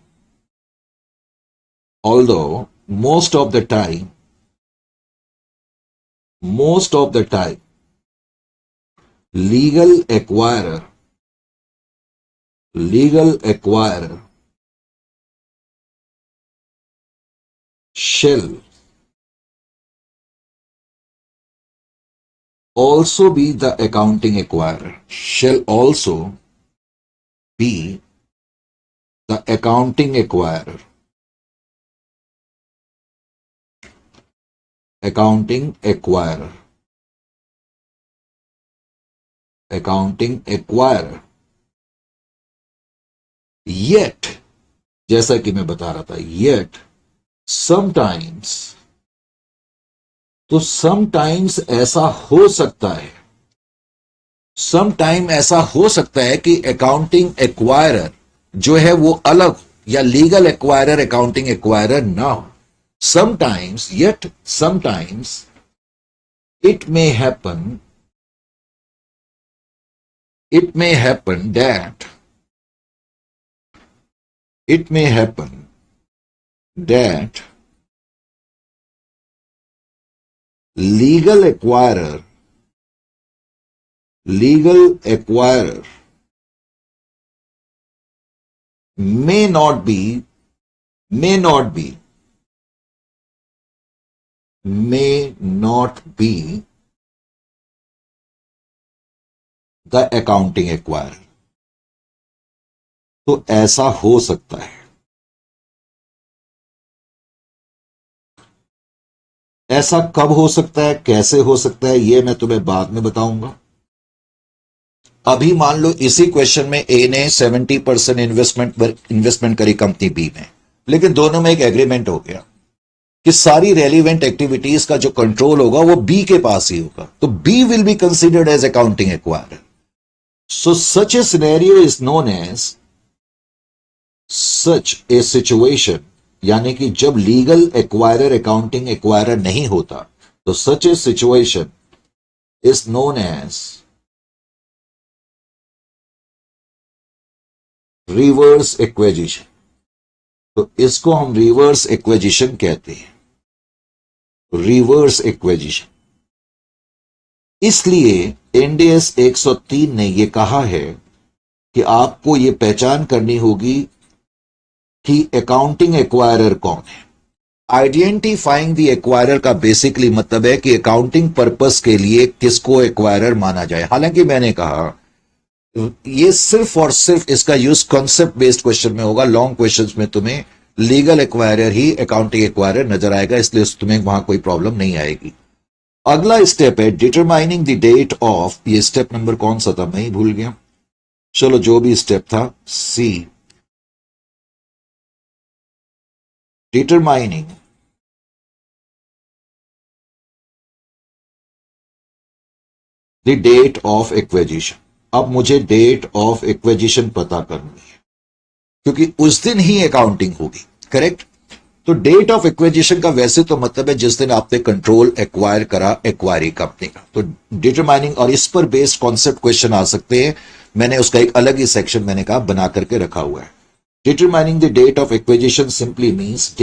Speaker 1: although most of the time, most of the time, legal acquirer, legal acquirer shall also be the accounting acquirer, shall also be the accounting acquirer, accounting acquirer, accounting acquirer. Yet, जैसा कि मैं बता रहा था, yet sometimes, तो sometimes ऐसा हो सकता है, समटाइम ऐसा हो सकता है कि अकाउंटिंग एक्वायरर जो है वो अलग हो या लीगल एक्वायरर अकाउंटिंग एक्वायरर ना हो. Sometimes, yet sometimes it may happen, it may happen that, it may happen that legal acquirer, legal acquirer may not be, may not be, may not be the accounting acquirer. तो ऐसा हो सकता है. ऐसा कब हो सकता है, कैसे हो सकता है, यह मैं तुम्हें बाद में बताऊंगा. अभी मान लो इसी क्वेश्चन में ए ने 70% इन्वेस्टमेंट करी कंपनी बी में, लेकिन दोनों में एक एग्रीमेंट हो गया कि सारी रेलिवेंट एक्टिविटीज का जो कंट्रोल होगा वो बी के पास ही होगा, तो B will be considered as accounting acquirer. So such a scenario is known as, such a situation, यानी कि जब लीगल एक्वायरर अकाउंटिंग एक्वायरर नहीं होता, तो such a situation is known as reverse acquisition. तो इसको हम रिवर्स एक्वेजिशन कहते हैं, रिवर्स एक्वेजिशन. इसलिए इंडेस 103 ने यह कहा है कि आपको यह पहचान करनी होगी कि अकाउंटिंग एक्वायरर कौन है. आइडेंटिफाइंग द एक्वायरर का बेसिकली मतलब है कि अकाउंटिंग पर्पस के लिए किसको एक्वायरर माना जाए. हालांकि मैंने कहा ये सिर्फ और सिर्फ इसका यूज कॉन्सेप्ट बेस्ड क्वेश्चन में होगा. लॉन्ग क्वेश्चंस में तुम्हें लीगल एक्वायरर ही अकाउंटिंग एक्वायरर नजर आएगा, इसलिए तुम्हें वहां कोई प्रॉब्लम नहीं आएगी. अगला स्टेप है डिटरमाइनिंग द डेट ऑफ. ये स्टेप नंबर कौन सा था, मैं ही भूल गया. चलो जो भी स्टेप था, सी, डिटरमाइनिंग द डेट ऑफ एक्वेजिशन. अब मुझे डेट ऑफ एक्वेजिशन पता करनी है क्योंकि उस दिन ही अकाउंटिंग होगी, करेक्ट. तो डेट ऑफ एक्वेजिशन का वैसे तो मतलब है जिस दिन आपने कंट्रोल एक्वायर करा एक्वायरी कंपनी का. तो डिटरमाइनिंग, और इस पर बेस्ड कॉन्सेप्ट क्वेश्चन आ सकते हैं. मैंने उसका एक अलग ही सेक्शन मैंने कहा बना करके रखा हुआ है. Determining the date of acquisition simply means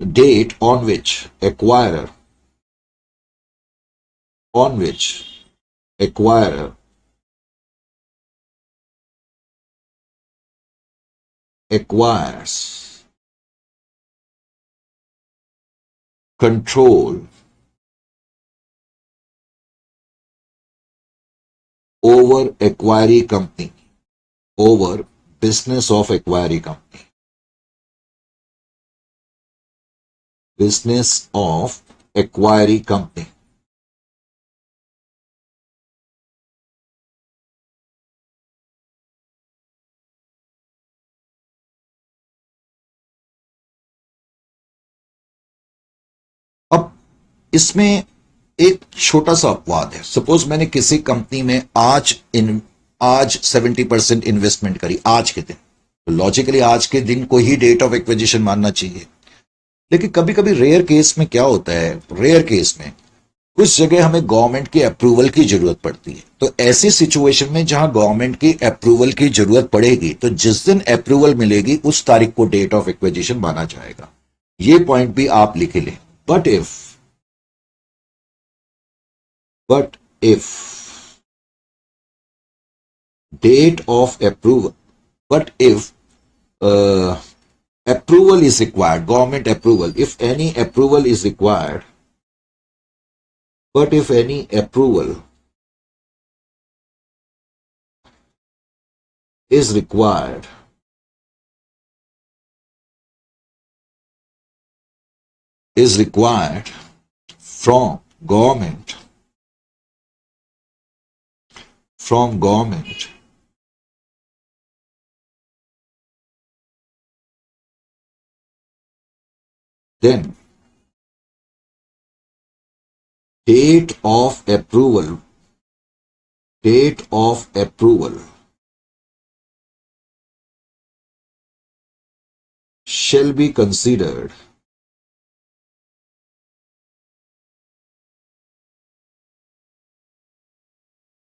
Speaker 1: date on which acquirer, on which acquirer acquires control over acquiring company, over business of acquiring company, business of acquiring company. अब इसमें एक छोटा सा अपवाद है. सपोज मैंने किसी कंपनी में आज 70% इन्वेस्टमेंट करी आज के दिन, तो लॉजिकली आज के दिन को ही डेट ऑफ एक्विजिशन मानना चाहिए. लेकिन कभी कभी रेयर केस में क्या होता है, रेयर केस में कुछ जगह हमें गवर्नमेंट की अप्रूवल की जरूरत पड़ती है, तो ऐसी सिचुएशन में जहां गवर्नमेंट की अप्रूवल की जरूरत पड़ेगी तो जिस दिन अप्रूवल मिलेगी उस तारीख को डेट ऑफ एक्विजिशन माना जाएगा। ये पॉइंट भी आप लिख लें। But if date of approval, but if approval is required, government approval, if any approval is required, but if any approval is required from government, then date of approval shall be considered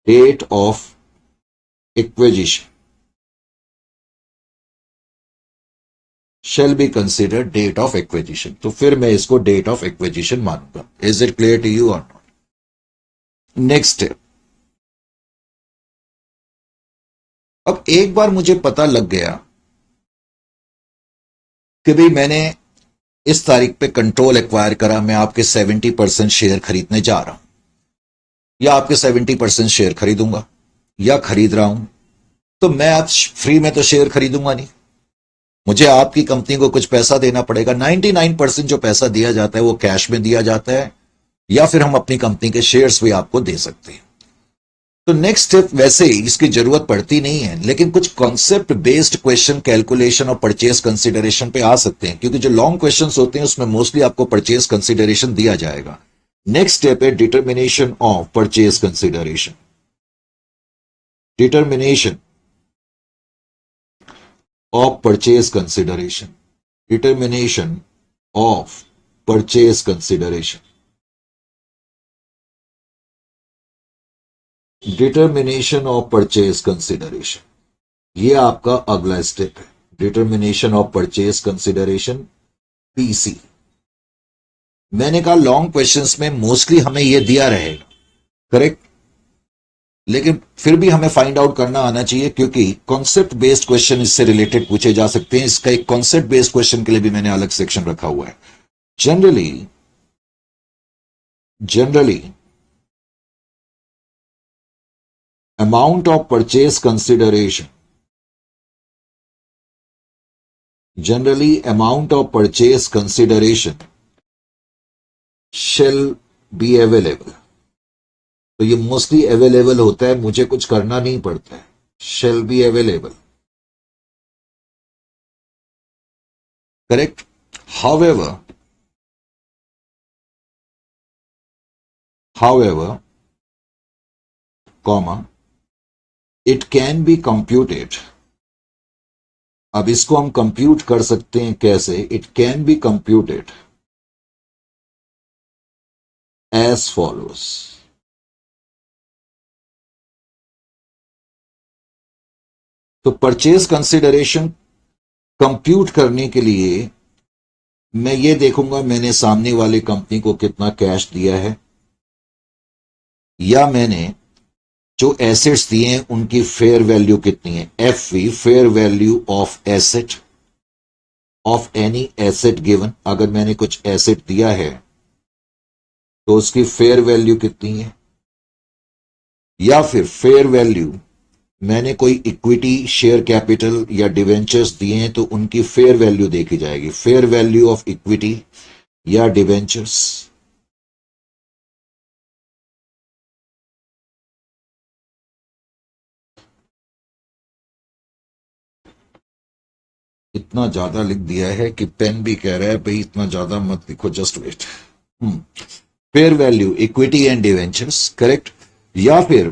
Speaker 1: date of acquisition, shall be considered date of acquisition। तो फिर मैं इसको date of acquisition मानूंगा। Is it clear to you or not? Next step, अब एक बार मुझे पता लग गया कि भाई मैंने इस तारीख पे कंट्रोल एक्वायर करा, मैं आपके 70% शेयर खरीदने जा रहा हूं, या आपके 70% शेयर खरीदूंगा या खरीद रहा हूं, तो मैं आज फ्री में तो शेयर खरीदूंगा नहीं, मुझे आपकी कंपनी को कुछ पैसा देना पड़ेगा। 99% जो पैसा दिया जाता है वो कैश में दिया जाता है, या फिर हम अपनी कंपनी के शेयर्स भी आपको दे सकते हैं। तो नेक्स्ट स्टेप वैसे ही इसकी जरूरत पड़ती नहीं है, लेकिन कुछ कॉन्सेप्ट बेस्ड क्वेश्चन कैलकुलेशन और परचेज कंसिडरेशन पे आ सकते हैं, क्योंकि जो लॉन्ग क्वेश्चंस होते हैं उसमें मोस्टली आपको परचेज कंसिडरेशन दिया जाएगा। नेक्स्ट स्टेप है determination of purchase consideration. Determination of purchase consideration, determination of purchase consideration, determination of purchase consideration, ये आपका अगला स्टेप है। Determination of purchase consideration, PC. मैंने कहा लॉन्ग क्वेश्चंस में मोस्टली हमें ये दिया रहेगा, करेक्ट, लेकिन फिर भी हमें फाइंड आउट करना आना चाहिए, क्योंकि कॉन्सेप्ट बेस्ड क्वेश्चन इससे रिलेटेड पूछे जा सकते हैं। इसका एक कॉन्सेप्ट बेस्ड क्वेश्चन के लिए भी मैंने अलग सेक्शन रखा हुआ है। Generally amount of purchase consideration, generally amount of purchase consideration shall be available। तो ये मोस्टली अवेलेबल होता है, मुझे कुछ करना नहीं पड़ता है। shall be available, correct। however comma it can be computed। अब इसको हम कंप्यूट कर सकते हैं कैसे? It can be computed as follows. तो परचेज कंसिडरेशन कंप्यूट करने के लिए मैं ये देखूंगा मैंने सामने वाली कंपनी को कितना कैश दिया है, या मैंने जो एसेट्स दिए हैं उनकी फेयर वैल्यू कितनी है। FV, fair value of asset, of any asset given. अगर मैंने कुछ एसेट दिया है तो उसकी फेयर वैल्यू कितनी है, या फिर फेयर वैल्यू मैंने कोई इक्विटी, शेयर कैपिटल या डिवेंचर्स दिए हैं तो उनकी फेयर वैल्यू देखी जाएगी। फेयर वैल्यू ऑफ इक्विटी या डिवेंचर्स, इतना ज्यादा लिख दिया है कि पेन भी कह रहा है भाई इतना ज्यादा मत लिखो, just wait. Fair value equity and debentures, correct. या फिर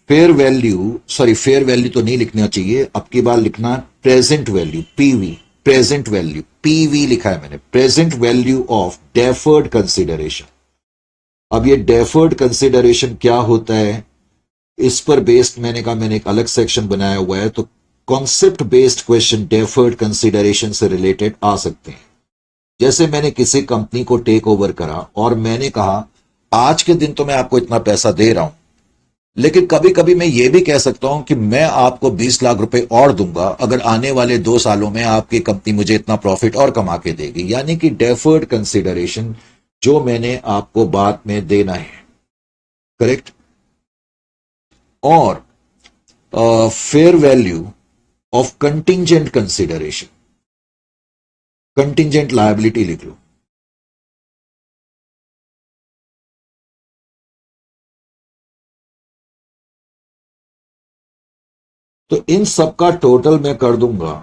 Speaker 1: फेयर वैल्यू तो नहीं लिखना चाहिए, अब की बार लिखना present value, PV. Present value, PV लिखा है मैंने, present value of deferred consideration. अब ये डेफर्ड कंसिडरेशन क्या होता है, इस पर बेस्ड मैंने कहा मैंने एक अलग सेक्शन बनाया हुआ है। तो concept based question deferred consideration से रिलेटेड आ सकते हैं। जैसे मैंने किसी कंपनी को टेक ओवर करा और मैंने कहा आज के दिन तो मैं आपको इतना पैसा दे रहा हूं, लेकिन कभी कभी मैं ये भी कह सकता हूं कि मैं आपको 20 लाख रुपए और दूंगा अगर आने वाले 2 सालों में आपकी कंपनी मुझे इतना प्रॉफिट और कमा के देगी। यानी कि डेफर्ड कंसिडरेशन जो मैंने आपको बाद में देना है, करेक्ट। और fair value of contingent consideration, contingent liability लिख लो। तो इन सब का टोटल मैं कर दूंगा।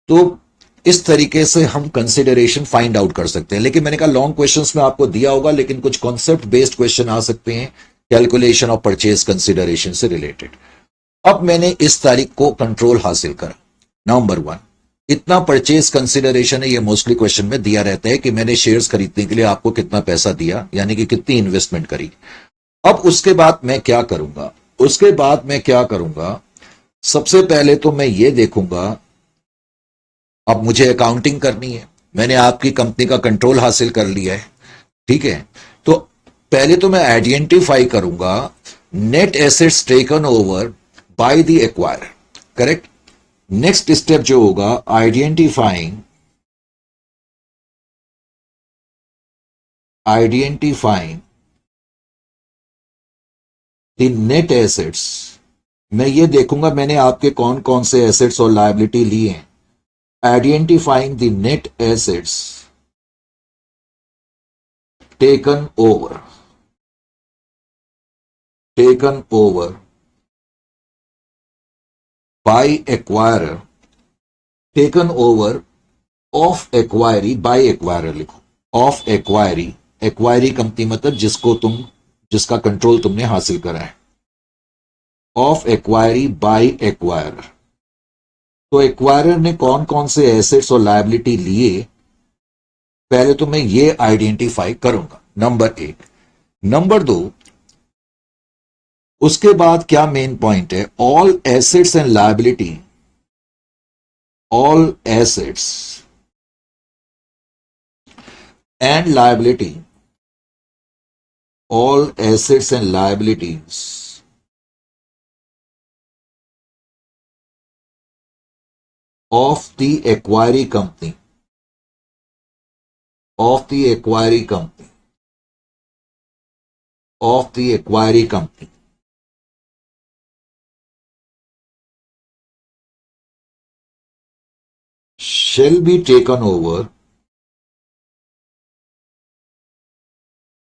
Speaker 1: तो इस तरीके से हम कंसिडरेशन फाइंड आउट कर सकते हैं। लेकिन मैंने कहा लॉन्ग क्वेश्चंस में आपको दिया होगा, लेकिन कुछ कॉन्सेप्ट बेस्ड क्वेश्चन आ सकते हैं कैलकुलेशन ऑफ परचेज कंसिडरेशन से रिलेटेड। अब मैंने इस तारीख को कंट्रोल हासिल करा। नंबर 1, इतना परचेज कंसिडरेशन है, ये मोस्टली क्वेश्चन में दिया रहता है कि मैंने शेयर्स खरीदने के लिए आपको कितना पैसा दिया, यानी कि कितनी इन्वेस्टमेंट करी। अब उसके बाद मैं क्या करूंगा, उसके बाद मैं क्या करूंगा, सबसे पहले तो मैं ये देखूंगा, अब मुझे अकाउंटिंग करनी है। मैंने आपकी कंपनी का कंट्रोल हासिल कर लिया है, ठीक है। तो पहले तो मैं आइडेंटिफाई करूंगा net assets taken over by the acquire, correct. Next step जो होगा, आइडेंटिफाइंग द नेट एसेट्स। मैं ये देखूंगा मैंने आपके कौन कौन से एसेट्स और लायबिलिटी लिए हैं। Identifying the net assets taken over, taken over by acquirer, taken over of acquiry by acquirer लिखो। ऑफ एक्वायरी, एक्वायरी कंपनी मतलब जिसका कंट्रोल तुमने हासिल करा है। Of acquiree by acquirer. तो एक्वायरर ने कौन कौन से एसेट्स और लायबिलिटी लिए, पहले तो मैं ये आइडेंटिफाई करूंगा, नंबर 1। नंबर 2, उसके बाद क्या मेन पॉइंट है, all assets and liability, all assets and liability, all assets and liabilities of the acquiring company, of the acquiring company, of the acquiring company shall be taken over,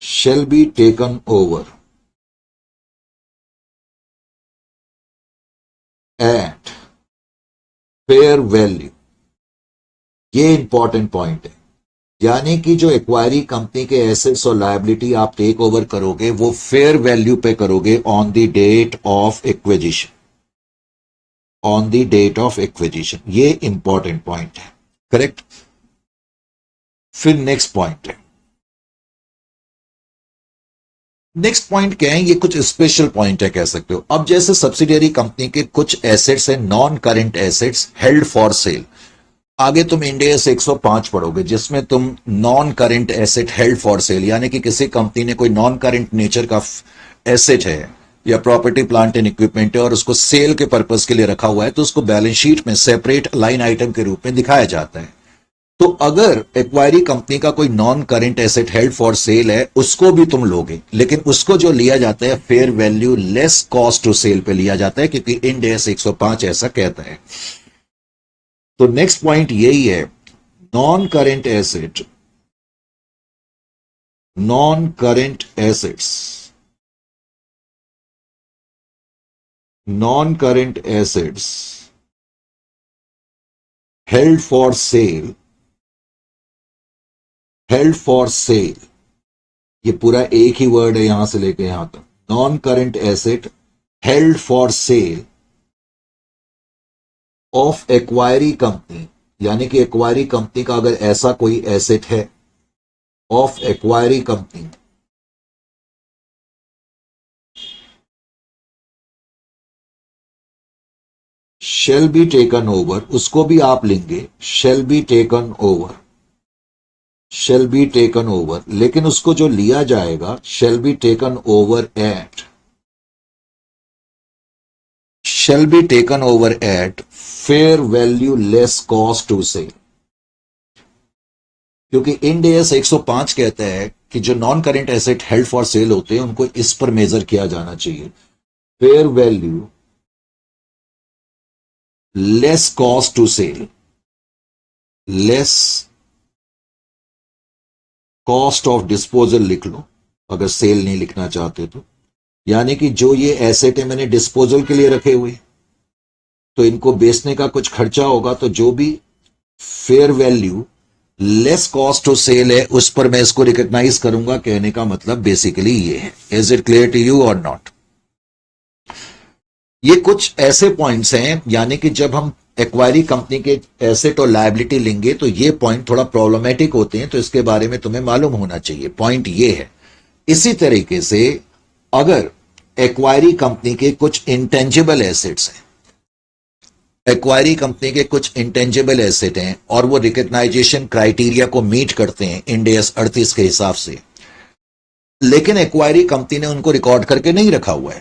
Speaker 1: shall be taken over at fair value। ये important point है। यानी कि जो acquiree company के assets और liability आप take over करोगे वो फेयर वैल्यू पे करोगे on the date of acquisition, on the date of acquisition. ये इंपॉर्टेंट पॉइंट है, करेक्ट। फिर नेक्स्ट पॉइंट है, नेक्स्ट पॉइंट क्या है, ये कुछ स्पेशल पॉइंट है कह सकते हो। अब जैसे सब्सिडियरी कंपनी के कुछ एसेट्स हैं non current assets held for cell. आगे तुम इंडियस 105 पढ़ोगे जिसमें तुम non current asset held for cell, यानी कि किसी कंपनी ने कोई नॉन करंट नेचर का एसेट है या प्रॉपर्टी प्लांट एंड इक्विपमेंट है और उसको सेल के पर्पज के लिए रखा हुआ है, तो उसको बैलेंस शीट में सेपरेट लाइन आइटम के रूप में दिखाया जाता है। तो अगर एक्वायरी कंपनी का कोई non current asset held for cell है उसको भी तुम लोगे, लेकिन उसको जो लिया जाता है fair value less cost to sale पे लिया जाता है, क्योंकि इंड एस 105 ऐसा कहता है। तो नेक्स्ट पॉइंट यही है, non current asset, non current assets, non current assets held for cell, held for cell, ये पूरा एक ही वर्ड है यहां से लेके यहां तक। Non current asset held for cell of acquiree company, यानी कि एक्वायरी कंपनी का अगर ऐसा कोई एसेट है of acquiring company shall be taken over, उसको भी आप लेंगे shall be taken over, shall be taken over, लेकिन उसको जो लिया जाएगा shall be taken over at, shall be taken over at fair value less cost to sale, क्योंकि इंड एस 105 कहता है कि जो non current asset held for sale होते हैं उनको इस पर मेजर किया जाना चाहिए, fair value less cost to sale, less cost of disposal लिख लो अगर सेल नहीं लिखना चाहते तो, यानी कि जो ये एसेट है मैंने डिस्पोजल के लिए रखे हुए तो इनको बेचने का कुछ खर्चा होगा, तो जो भी fair value less cost to sale है उस पर मैं इसको रिकॉग्नाइज करूंगा, कहने का मतलब बेसिकली ये है। Is it clear to you और नॉट? ये कुछ ऐसे पॉइंट्स हैं, यानी कि जब हम एक्वायरी कंपनी के एसेट और लायबिलिटी लेंगे तो ये पॉइंट थोड़ा प्रॉब्लमेटिक होते हैं, तो इसके बारे में तुम्हें मालूम होना चाहिए। पॉइंट ये है, इसी तरीके से अगर एक्वायरी कंपनी के कुछ इंटेंजिबल एसेट्स हैं, एक्वायरी कंपनी के कुछ इंटेंजिबल एसेट हैं और वो रिकग्नाइजेशन क्राइटेरिया को मीट करते हैं इंड एस 38 के हिसाब से, लेकिन एक्वायरी कंपनी ने उनको रिकॉर्ड करके नहीं रखा हुआ है,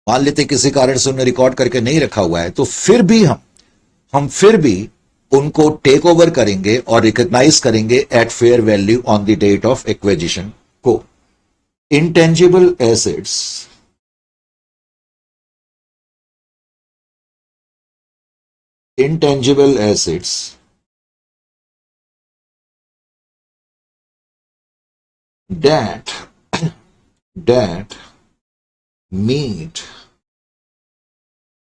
Speaker 1: मान लेते किसी कारण से उन्हें रिकॉर्ड करके नहीं रखा हुआ है, तो फिर भी हम फिर भी उनको टेक ओवर करेंगे और रिकॉग्नाइज करेंगे at fair value on the date of acquisition को। Intangible assets, intangible assets that that meet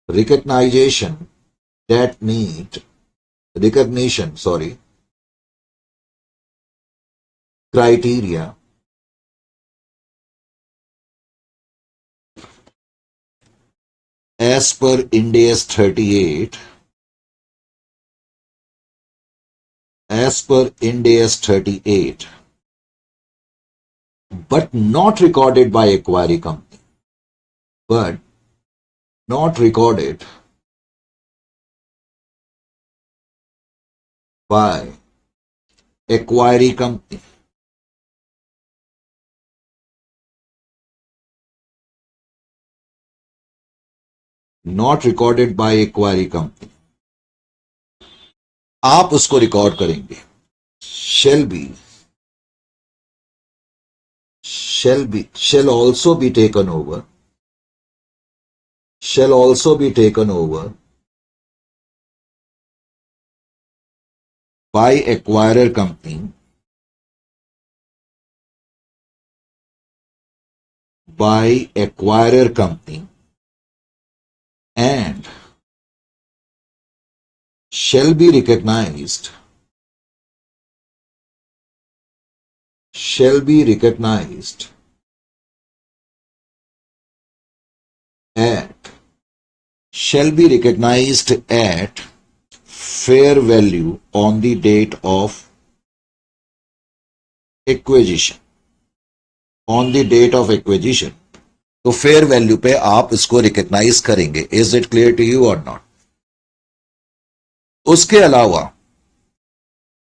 Speaker 1: recognition, that meet recognition, sorry, criteria as per Ind AS 38, as per Ind AS 38, but not recorded by acquiry company, but not recorded by acquiry company, not recorded by acquiry company, आप उसको record करेंगे, shall be, shall also be taken over, shall also be taken over by acquirer company, by acquirer company, and shall be recognized, shall be recognized at, shall be recognized at fair value on the date of acquisition, on the date of acquisition, तो fair value पे आप इसको recognise करेंगे। Is it clear to you और not? उसके अलावा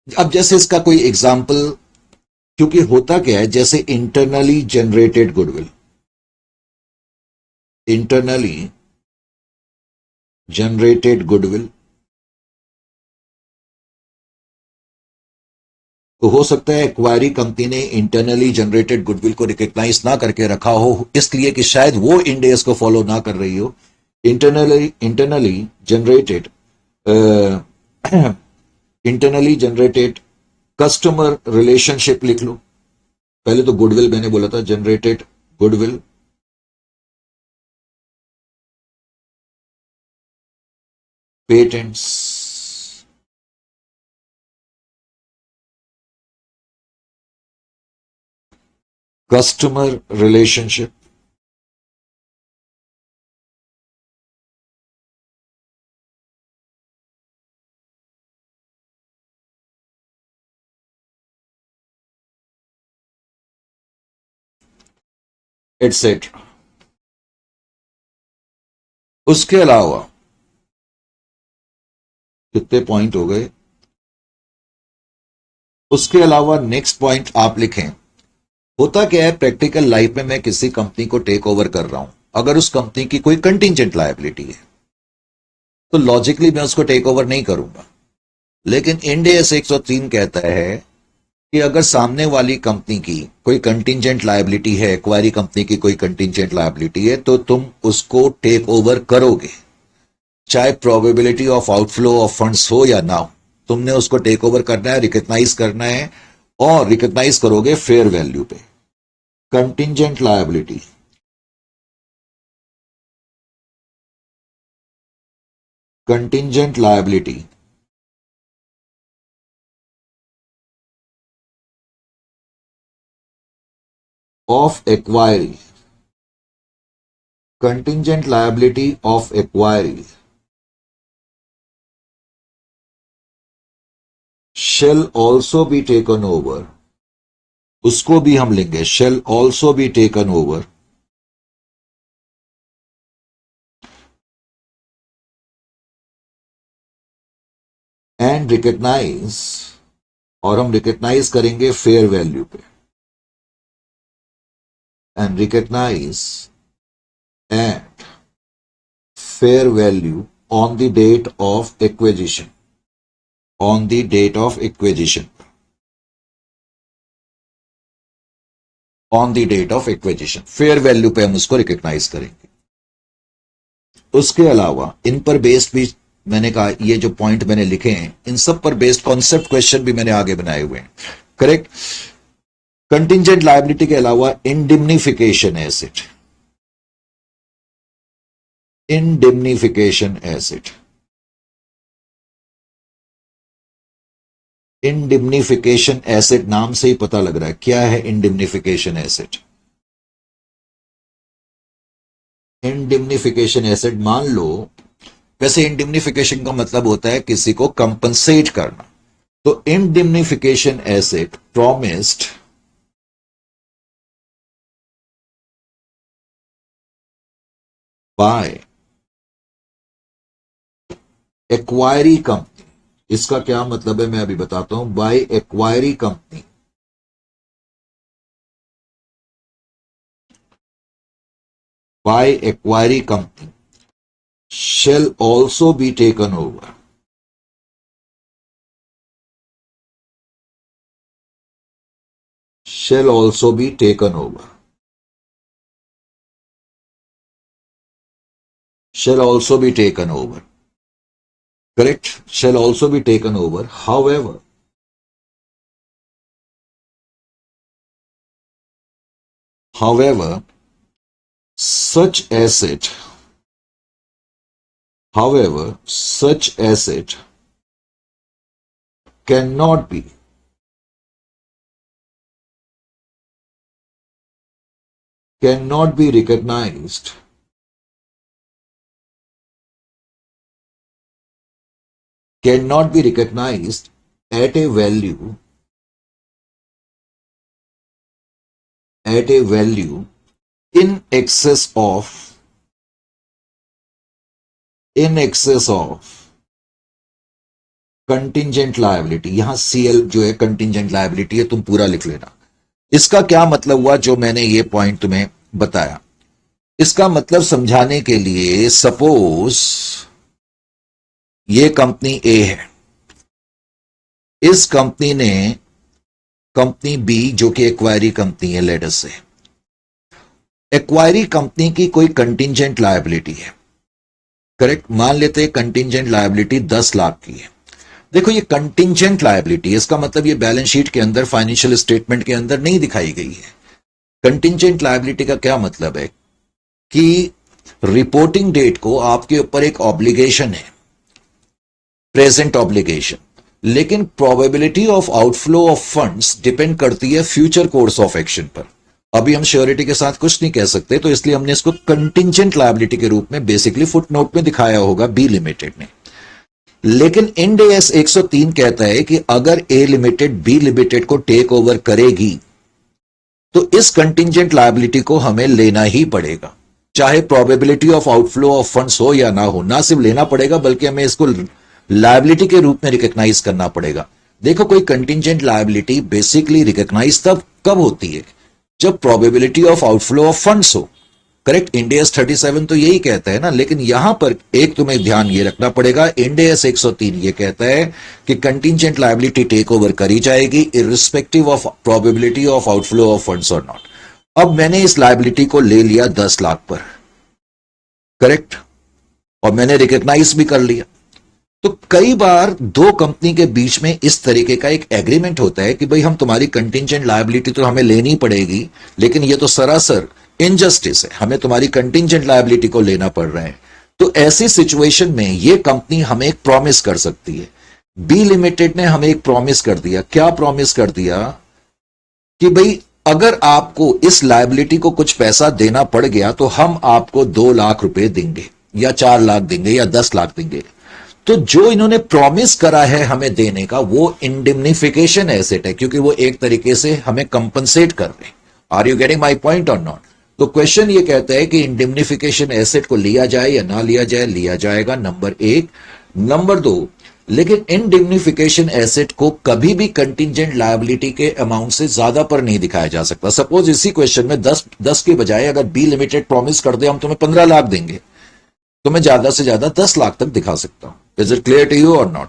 Speaker 1: अब जैसे इसका कोई एग्जाम्पल, क्योंकि होता क्या है, जैसे internally generated goodwill, internally generated goodwill, तो हो सकता है एक्वायरी कंपनी ने इंटरनली जनरेटेड गुडविल को रिकॉग्नाइज ना करके रखा हो, इसलिए कि शायद वो इंड एस को फॉलो ना कर रही हो। Internally generated internally generated customer relationship लिख लो, पहले तो गुडविल मैंने बोला था, generated goodwill, patents, customer relationship, etcetera. उसके अलावा कितने पॉइंट हो गए? उसके अलावा नेक्स्ट पॉइंट आप लिखें, होता क्या है प्रैक्टिकल लाइफ में, मैं किसी कंपनी को टेक ओवर कर रहा हूं, अगर उस कंपनी की कोई कंटिजेंट लायबिलिटी है तो लॉजिकली मैं उसको टेक ओवर नहीं करूंगा। लेकिन इंड एस 103 कहता है कि अगर सामने वाली कंपनी की कोई कंटिजेंट लायबिलिटी है, एक्वायरी कंपनी की कोई कंटिजेंट लायबिलिटी है, तो तुम उसको टेक ओवर करोगे, चाहे probability of outflow of funds हो या ना हो, तुमने उसको टेक ओवर करना है, रिकग्नाइज करना है, और रिकग्नाइज करोगे फेयर वैल्यू पे। Contingent liability, contingent liability of acquiry, contingent liability of acquiry shall also be taken over, उसको भी हम लेंगे, shall also be taken over and recognize, और हम रिकग्नाइज करेंगे फेयर वैल्यू पे, and recognize at fair value on the date of acquisition, on the date of acquisition, on the date of acquisition, fair value पे हम उसको recognise करेंगे। उसके अलावा इन पर बेस्ड भी मैंने कहा, ये जो पॉइंट मैंने लिखे हैं इन सब पर बेस्ड कॉन्सेप्ट क्वेश्चन भी मैंने आगे बनाए हुए हैं, करेक्ट। कंटिजेंट लायबिलिटी के अलावा इंडिम्निफिकेशन एसेट, इंडिम्निफिकेशन एसेट, इंडिम्निफिकेशन एसेट नाम से ही पता लग रहा है क्या है इंडिम्निफिकेशन एसेट। इंडिम्निफिकेशन एसेट, मान लो, वैसे इंडिम्निफिकेशन का मतलब होता है किसी को कंपनसेट करना, तो indemnification asset promised by acquiree company, इसका क्या मतलब है मैं अभी बताता हूं, by acquiree company, by acquiree company shall also be taken over, shall also be taken over, shall also be taken over, correct, shall also be taken over. However such asset, cannot be recognized at a value in excess of contingent liability. यहां CL जो है contingent liability है, तुम पूरा लिख लेना। इसका क्या मतलब हुआ जो मैंने ये पॉइंट तुम्हें बताया, इसका मतलब समझाने के लिए, सपोज ये कंपनी ए है, इस कंपनी ने कंपनी बी जो कि एक्वायरी कंपनी है, लेटस से एक्वायरी कंपनी की कोई कंटिजेंट लायबिलिटी है, करेक्ट, मान लेते हैं कंटिजेंट लायबिलिटी 10 लाख की है। देखो ये कंटिजेंट लायबिलिटी है, इसका मतलब ये बैलेंस शीट के अंदर, फाइनेंशियल स्टेटमेंट के अंदर नहीं दिखाई गई है। कंटिजेंट लायबिलिटी का क्या मतलब है कि रिपोर्टिंग डेट को आपके ऊपर एक ऑब्लिगेशन है, प्रेजेंट ऑब्लिगेशन, लेकिन probability of outflow of funds depend करती है फ्यूचर कोर्स ऑफ एक्शन पर। अभी हम श्योरिटी के साथ कुछ नहीं कह सकते, तो इसलिए हमने इसको कंटिजेंट लायबिलिटी के रूप में बेसिकली फुटनोट में दिखाया होगा बी लिमिटेड ने। लेकिन इंड एस 103 कहता है कि अगर ए लिमिटेड बी लिमिटेड को टेक ओवर करेगी तो इस कंटिंजेंट लायबिलिटी को हमें लेना ही पड़ेगा, चाहे probability of outflow of funds हो या ना हो। ना सिर्फ लेना पड़ेगा बल्कि हमें इसको लायबिलिटी के रूप में रिकॉग्नाइज करना पड़ेगा। देखो, कोई कंटिंजेंट लायबिलिटी बेसिकली रिकॉग्नाइज तब कब होती है, जब probability of outflow of funds हो। करेक्ट, इंडियस 37 तो यही कहता है ना। लेकिन यहां पर एक तुम्हें ध्यान ये रखना पड़ेगा, इंडियस 103 ये कहता है कि कंटिंजेंट लायबिलिटी टेक ओवर करी जाएगी irrespective of probability of outflow of funds और नॉट। अब मैंने इस लायबिलिटी को ले लिया 10 लाख पर, करेक्ट, और मैंने रिकॉग्नाइज भी कर लिया। तो कई बार दो कंपनी के बीच में इस तरीके का एक एग्रीमेंट होता है कि भाई हम तुम्हारी कंटिंजेंट लायबिलिटी तो हमें लेनी पड़ेगी, लेकिन ये तो सरासर इनजस्टिस है, हमें तुम्हारी कंटिंजेंट लायबिलिटी को लेना पड़ रहा है। तो ऐसी सिचुएशन में ये कंपनी हमें एक प्रॉमिस कर सकती है। बी लिमिटेड ने हमें एक प्रॉमिस कर दिया। क्या प्रॉमिस कर दिया कि भाई अगर आपको इस लायबिलिटी को कुछ पैसा देना पड़ गया तो हम आपको 2 लाख रुपए देंगे या 4 लाख देंगे या 10 लाख देंगे। तो जो इन्होंने प्रॉमिस करा है हमें देने का वो इंडिम्निफिकेशन एसेट है, क्योंकि वो एक तरीके से हमें कंपनसेट कर रहे हैं। Are you getting my point or not? तो क्वेश्चन ये कहता है कि इंडिम्निफिकेशन एसेट को लिया जाए या ना लिया जाए। लिया जाएगा, नंबर 1। नंबर 2, लेकिन इंडिम्निफिकेशन एसेट को कभी भी कंटिंजेंट लायबिलिटी के अमाउंट से ज्यादा पर नहीं दिखाया जा सकता। सपोज इसी क्वेश्चन में 10 के बजाय अगर बी लिमिटेड प्रॉमिस कर दे हम तुम्हें 15 लाख देंगे, तो मैं ज्यादा से ज्यादा 10 लाख तक दिखा सकता हूं। Is it clear to you और नॉट?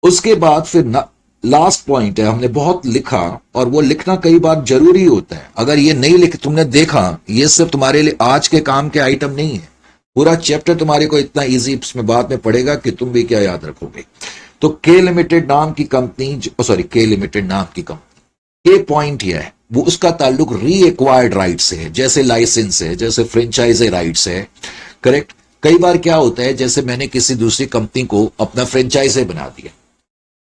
Speaker 1: उसके बाद फिर लास्ट पॉइंट है, हमने बहुत लिखा और वो लिखना कई बार जरूरी होता है। अगर ये नहीं लिख तुमने देखा, ये सिर्फ तुम्हारे लिए आज के काम के आइटम नहीं है। पूरा चैप्टर तुम्हारे को इतना इजी इसमें बाद में पड़ेगा कि तुम भी क्या याद रखोगे। तो के लिमिटेड नाम की कंपनी, सॉरी के लिमिटेड नाम की कंपनी, ये पॉइंट यह है वो उसका ताल्लुक री एक्वायर्ड राइट से है, जैसे लाइसेंस है, जैसे फ्रेंचाइजी राइट्स है। करेक्ट। कई बार क्या होता है, जैसे मैंने किसी दूसरी कंपनी को अपना फ्रेंचाइजी बना दिया,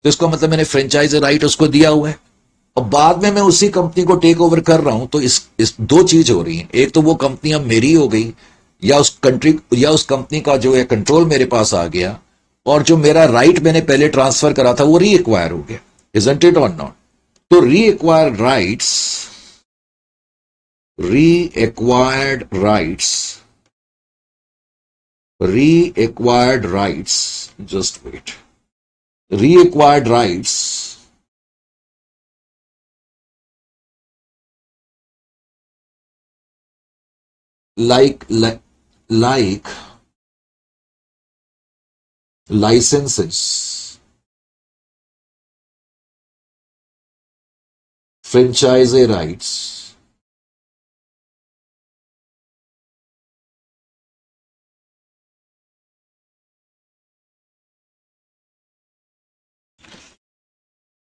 Speaker 1: तो इसका मतलब मैंने फ्रेंचाइजी राइट उसको दिया हुआ है, और बाद में मैं उसी कंपनी को टेक ओवर कर रहा हूं। तो इस दो चीज हो रही है। एक तो वो कंपनी अब मेरी हो गई, या उस कंट्री या उस कंपनी का जो है कंट्रोल मेरे पास आ गया, और जो मेरा राइट मैंने पहले ट्रांसफर करा था वो री एक्वायर हो गया। Isn't it or not? तो reacquired rights, just wait, reacquired rights like licenses, franchise rights,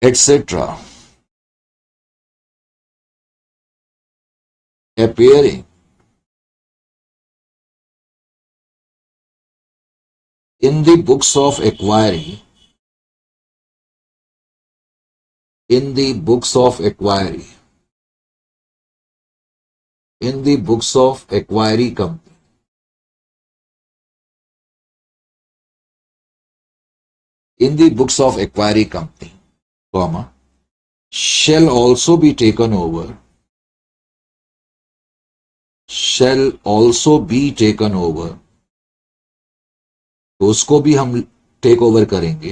Speaker 1: etc. appearing in the books of acquiring, in the books of acquiring company, in the books of acquiry company, comma, shall also be taken over, तो उसको भी हम take over करेंगे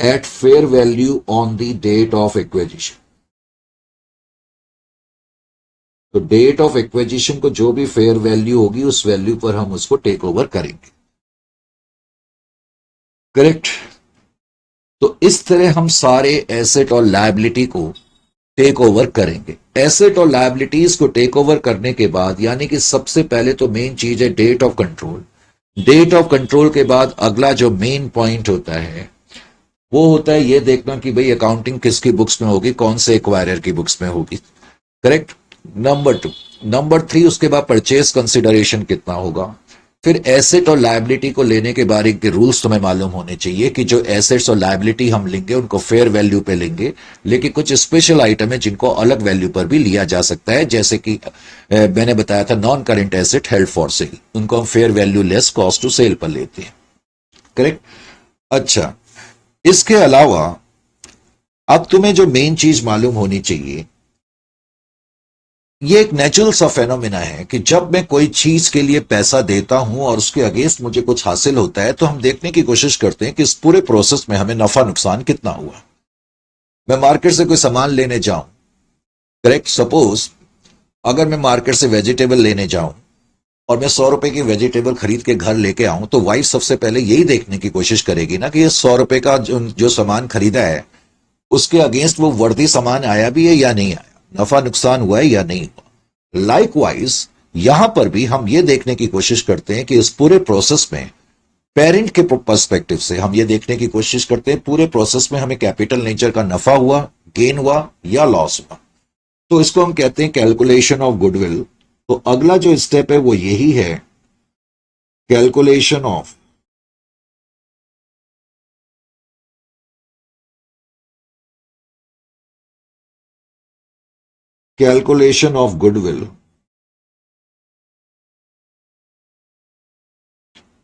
Speaker 1: at fair value on the date of acquisition. तो date of acquisition को जो भी fair value होगी उस वैल्यू पर हम उसको टेक ओवर करेंगे। करेक्ट। तो इस तरह हम सारे एसेट और लायबिलिटी को टेक ओवर करेंगे। एसेट और लायबिलिटीज को टेक ओवर करने के बाद, यानी कि सबसे पहले तो मेन चीज है date of control. Date of control के बाद अगला जो मेन पॉइंट होता है वो होता है ये देखना कि भाई अकाउंटिंग किसकी बुक्स में होगी, कौन से एक्वायरर की बुक्स में होगी। करेक्ट। नंबर 2, नंबर 3 उसके बाद परचेज कंसिडरेशन कितना होगा। फिर एसेट और लायबिलिटी को लेने के बारे के रूल्स तुम्हें मालूम होने चाहिए कि जो एसेट्स और लायबिलिटी हम लेंगे उनको फेयर वैल्यू पे लेंगे, लेकिन कुछ स्पेशल आइटम है जिनको अलग वैल्यू पर भी लिया जा सकता है, जैसे कि मैंने बताया था non current asset held for sale, उनको हम fair value less cost to sale पर लेते हैं। करेक्ट। अच्छा, इसके अलावा अब तुम्हें जो मेन चीज मालूम होनी चाहिए, ये एक नेचुरल सा फेनोमेना है कि जब मैं कोई चीज के लिए पैसा देता हूं और उसके अगेंस्ट मुझे कुछ हासिल होता है तो हम देखने की कोशिश करते हैं कि इस पूरे प्रोसेस में हमें नफा नुकसान कितना हुआ। मैं मार्केट से कोई सामान लेने जाऊं, करेक्ट, सपोज अगर मैं मार्केट से वेजिटेबल लेने जाऊं और मैं 100 रुपए की वेजिटेबल खरीद के घर लेके आऊं, तो वाइफ सबसे पहले यही देखने की कोशिश करेगी ना कि ये 100 रुपए का जो सामान खरीदा है उसके अगेंस्ट वो वर्दी सामान आया भी है या नहीं आया, नफा नुकसान हुआ है या नहीं हुआ। लाइकवाइज यहां पर भी हम ये देखने की कोशिश करते हैं कि इस पूरे प्रोसेस में पेरेंट के पर्सपेक्टिव से हम ये देखने की कोशिश करते हैं पूरे प्रोसेस में हमें कैपिटल नेचर का नफा हुआ, गेन हुआ या लॉस हुआ। तो इसको हम कहते हैं कैलकुलेशन ऑफ गुडविल। तो अगला जो स्टेप है वो यही है, कैलकुलेशन ऑफ गुडविल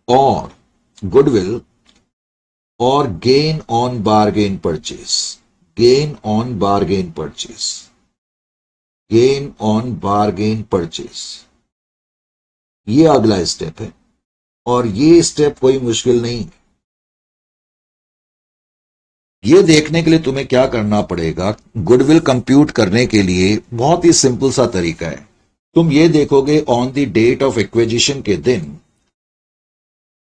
Speaker 1: और गुडविल और gain on bargain purchase, gain on bargain purchase, gain on bargain purchase, ये अगला स्टेप है। और ये स्टेप कोई मुश्किल नहीं है। ये देखने के लिए तुम्हें क्या करना पड़ेगा, गुडविल कंप्यूट करने के लिए बहुत ही सिंपल सा तरीका है। तुम ये देखोगे on the date of acquisition के दिन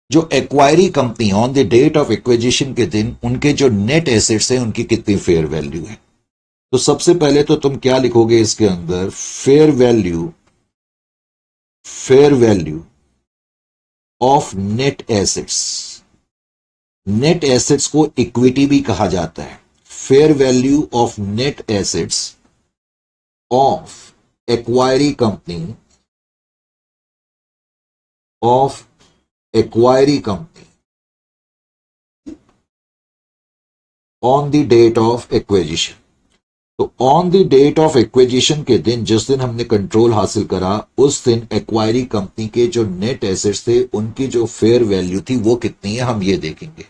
Speaker 1: जो acquiree company on the date of acquisition के दिन उनके जो नेट एसेट्स हैं उनकी कितनी फेयर वैल्यू है। तो सबसे पहले तो तुम क्या लिखोगे इसके अंदर, fair value of net assets. Net assets को इक्विटी भी कहा जाता है। Fair value of net assets of acquiree company on the date of acquisition. तो on the date of acquisition के दिन, जिस दिन हमने कंट्रोल हासिल करा, उस दिन एक्वायरी कंपनी के जो नेट एसेट्स थे उनकी जो फेयर वैल्यू थी वो कितनी है, हम ये देखेंगे।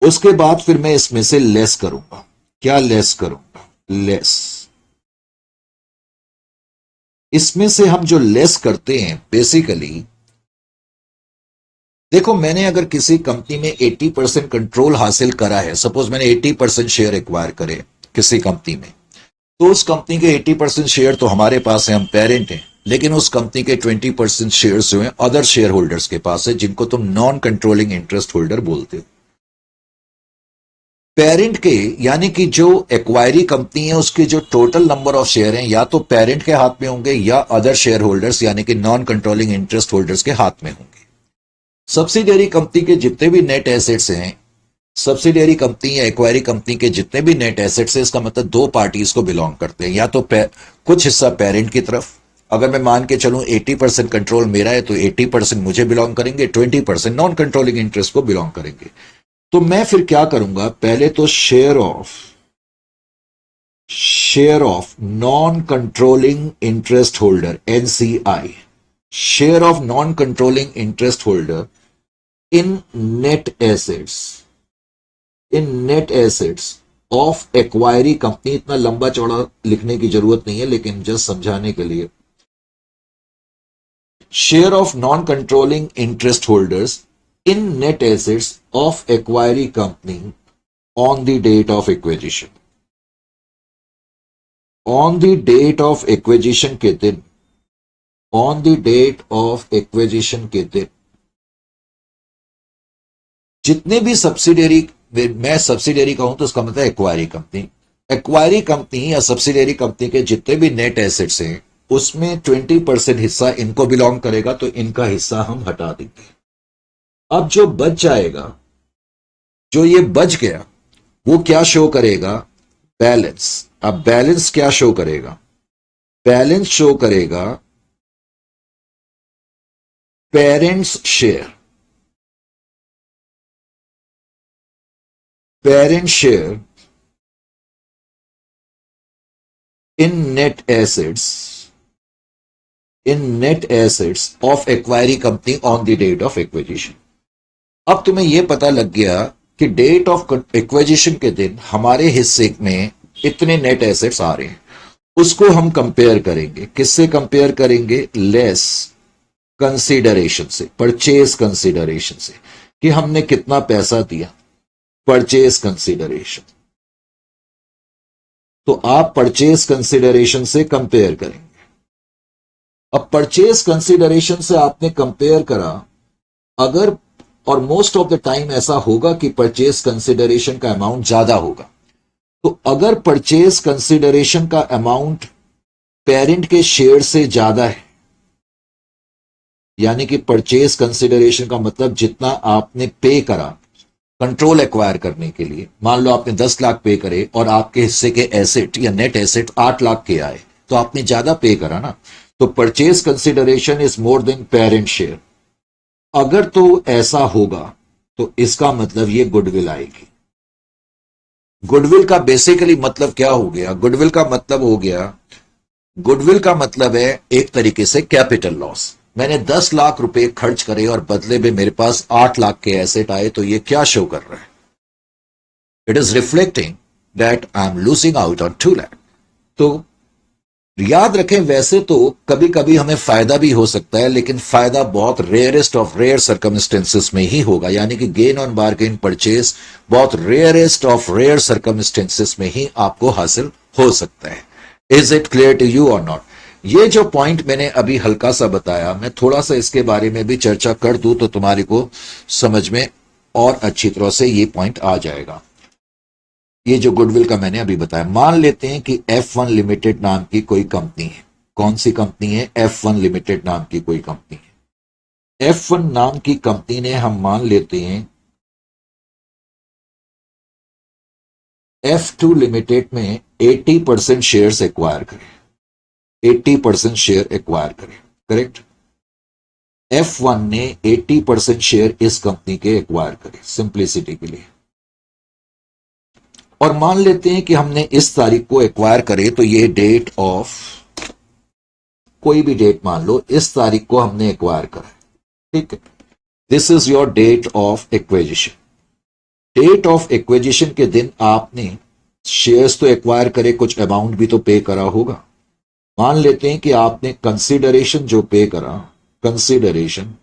Speaker 1: उसके बाद फिर मैं इसमें से लेस करूंगा। क्या लेस करूंगा? लेस। इसमें से हम जो लेस करते हैं बेसिकली, देखो मैंने अगर किसी कंपनी में 80% कंट्रोल हासिल करा है, सपोज मैंने 80% शेयर एक्वायर करे किसी कंपनी में, तो उस कंपनी के 80% शेयर तो हमारे पास है, हम पेरेंट हैं, लेकिन उस कंपनी के 20% शेयर जो हैं अदर शेयर होल्डर्स के पास है, जिनको तुम नॉन कंट्रोलिंग इंटरेस्ट होल्डर बोलते हो। पेरेंट के यानी कि जो एक्वायरी कंपनी है उसके जो टोटल नंबर ऑफ शेयर हैं या तो पेरेंट के हाथ में होंगे या अदर शेयर होल्डर्स यानी कि नॉन कंट्रोलिंग इंटरेस्ट होल्डर्स के हाथ में होंगे। सब्सिडियरी कंपनी के जितने भी नेट एसेट्स हैं, सब्सिडियरी कंपनी या एक्वायरी कंपनी के जितने भी नेट एसेट्स हैं, इसका मतलब दो पार्टीज को बिलोंग करते हैं। या तो कुछ हिस्सा पेरेंट की तरफ, अगर मैं मान के चलूं 80% कंट्रोल मेरा है तो 80% मुझे बिलोंग करेंगे, 20% नॉन कंट्रोलिंग इंटरेस्ट को बिलोंग करेंगे। तो मैं फिर क्या करूंगा, पहले तो share of non controlling interest holder, NCI, share of non controlling interest holder in net assets of acquiree company. इतना लंबा चौड़ा लिखने की जरूरत नहीं है, लेकिन जस्ट समझाने के लिए, share of non controlling interest holders in net assets of acquiring company on the date of acquisition. On the date of acquisition के दिन, on the date of acquisition के दिन जितने भी सब्सिडियरी, मैं सब्सिडियरी कहूं तो उसका मतलब एक्वायरी कंपनी, एक्वायरी कंपनी या सब्सिडियरी कंपनी के जितने भी नेट एसेट्स हैं उसमें 20% हिस्सा इनको बिलोंग करेगा, तो इनका हिस्सा हम हटा देंगे। अब जो बच जाएगा, जो ये बच गया, वो क्या शो करेगा, बैलेंस। अब बैलेंस क्या शो करेगा, बैलेंस शो करेगा parents share, parent share in net assets of acquiree company on the date of acquisition. अब तुम्हें यह पता लग गया कि डेट ऑफ एक्विजिशन के दिन हमारे हिस्से में इतने नेट एसेट्स आ रहे हैं, उसको हम कंपेयर करेंगे। किससे कंपेयर करेंगे? लेस कंसीडरेशन से, परचेज कंसीडरेशन से, कि हमने कितना पैसा दिया, परचेज कंसीडरेशन। तो आप परचेज कंसीडरेशन से कंपेयर करेंगे। अब परचेज कंसीडरेशन से आपने कंपेयर करा, अगर, और मोस्ट ऑफ द टाइम ऐसा होगा कि परचेज कंसीडरेशन का अमाउंट ज्यादा होगा, तो अगर परचेज कंसीडरेशन का अमाउंट पेरेंट के शेयर से ज्यादा है, यानी कि परचेज कंसीडरेशन का मतलब जितना आपने पे करा कंट्रोल एक्वायर करने के लिए, मान लो आपने 10 लाख पे करे और आपके हिस्से के एसेट या नेट एसेट 8 लाख के आए, तो आपने ज्यादा पे करा ना, तो purchase consideration is more than parent share. अगर तो ऐसा होगा तो इसका मतलब ये गुडविल आएगी। गुडविल का बेसिकली मतलब क्या हो गया? गुडविल का मतलब हो गया, गुडविल का मतलब है एक तरीके से कैपिटल लॉस। मैंने 10 लाख रुपए खर्च करे और बदले में मेरे पास 8 लाख के एसेट आए, तो ये क्या शो कर रहा है? It is reflecting that I am losing out on 2 lakh. तो याद रखें, वैसे तो कभी कभी हमें फायदा भी हो सकता है, लेकिन फायदा बहुत रेयरेस्ट ऑफ रेयर सर्कमस्टेंसेस में ही होगा, यानी कि गेन ऑन बार्गेन परचेज बहुत रेयरेस्ट ऑफ रेयर सर्कमस्टेंसेस में ही आपको हासिल हो सकता है। Is it clear to you और नॉट? ये जो पॉइंट मैंने अभी हल्का सा बताया, मैं थोड़ा सा इसके बारे में भी चर्चा कर दूं तो तुम्हारे को समझ में और अच्छी तरह से ये पॉइंट आ जाएगा। ये जो गुडविल का मैंने अभी बताया, मान लेते हैं कि F1 लिमिटेड नाम की कोई कंपनी है। कौन सी कंपनी है? F1 लिमिटेड नाम की कोई कंपनी है। F1 नाम की कंपनी ने, हम मान लेते हैं F2 लिमिटेड में 80% शेयर्स एक्वायर करें, 80% शेयर एक्वायर करें, करेक्ट? F1 ने 80% शेयर इस कंपनी के एक्वायर करे सिंप्लिसिटी के लिए, और मान लेते हैं कि हमने इस तारीख को एक्वायर करे, तो ये डेट ऑफ, कोई भी डेट मान लो, इस तारीख को हमने एक्वायर करा, ठीक है? This is your date of acquisition. Date of acquisition के दिन आपने शेयर्स तो एक्वायर करे, कुछ अमाउंट भी तो पे करा होगा। मान लेते हैं कि आपने कंसीडरेशन जो पे करा, कंसीडरेशन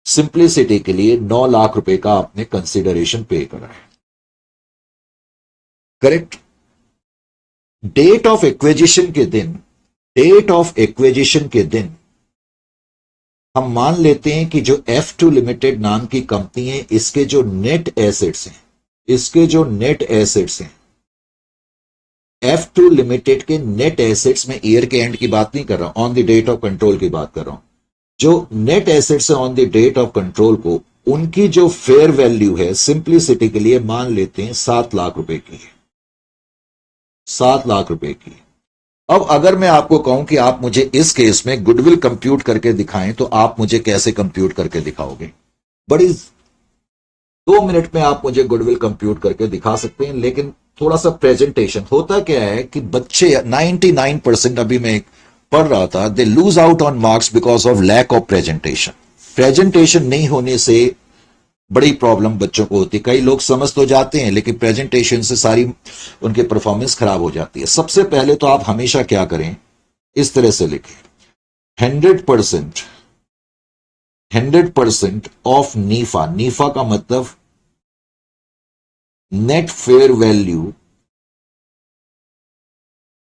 Speaker 1: सिंप्लिसिटी के लिए 9 लाख रुपए का आपने कंसीडरेशन पे करा है, करेक्ट? डेट ऑफ एक्विजिशन के दिन, डेट ऑफ एक्विजिशन के दिन हम मान लेते हैं कि जो F2 लिमिटेड नाम की कंपनी है, इसके जो नेट एसेट्स हैं, इसके जो नेट एसेट्स हैं, F2 लिमिटेड के नेट एसेट्स में ईयर के एंड की बात नहीं कर रहा हूं, on the date of control की बात कर रहा हूं। जो नेट एसेट्स है on the date of control को, उनकी जो फेयर वैल्यू है, सिंप्लिसिटी के लिए मान लेते हैं 7 लाख रुपए की है, 7 लाख रुपए की। अब अगर मैं आपको कहूं कि आप मुझे इस केस में गुडविल कंप्यूट करके दिखाएं, तो आप मुझे कैसे कंप्यूट करके दिखाओगे? बड़ी 2 मिनट में आप मुझे गुडविल कंप्यूट करके दिखा सकते हैं, लेकिन थोड़ा सा प्रेजेंटेशन। होता क्या है कि बच्चे 99%, अभी मैं पढ़ रहा था, they lose out on marks because of lack of presentation. Presentation नहीं होने से बड़ी प्रॉब्लम बच्चों को होती है। कई लोग समझ तो जाते हैं, लेकिन प्रेजेंटेशन से सारी उनकी परफॉर्मेंस खराब हो जाती है। सबसे पहले तो आप हमेशा क्या करें, इस तरह से लिखें, 100% ऑफ नीफा। नीफा का मतलब net fair value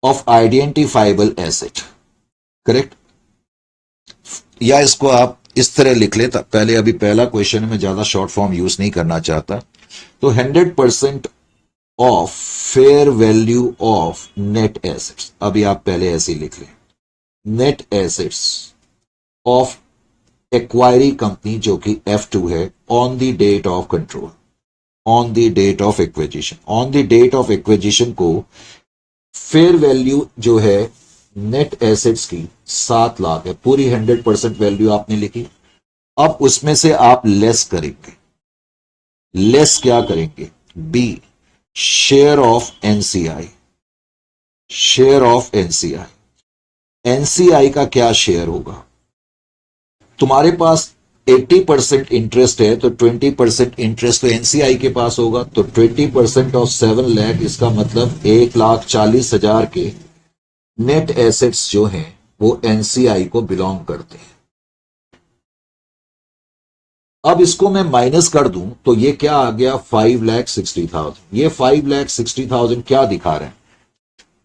Speaker 1: of identifiable asset, correct? या इसको आप इस तरह लिख लेता, पहले अभी पहला क्वेश्चन में ज्यादा शॉर्ट फॉर्म यूज नहीं करना चाहता, तो 100% of fair value of net assets. अभी आप पहले ऐसे ही लिख लें, net assets of acquiree company जो कि F2 है, on the date of control, on the date of acquisition. On the date of acquisition को फेयर वैल्यू जो है नेट एसेट्स की 7 लाख है, पूरी 100% वैल्यू आपने लिखी। अब उसमें से आप लेस करेंगे, लेस क्या करेंगे? B, share of NCI, share of NCI. NCI का क्या शेयर होगा? तुम्हारे पास 80% इंटरेस्ट है तो 20% इंटरेस्ट तो एनसीआई के पास होगा, तो 20% ऑफ 7 लाख, इसका मतलब 1,40,000 के नेट एसेट्स जो हैं वो एनसीआई को बिलोंग करते हैं। अब इसको मैं माइनस कर दूं तो ये क्या आ गया, 5,60,000। ये 5,60,000 क्या दिखा रहा है,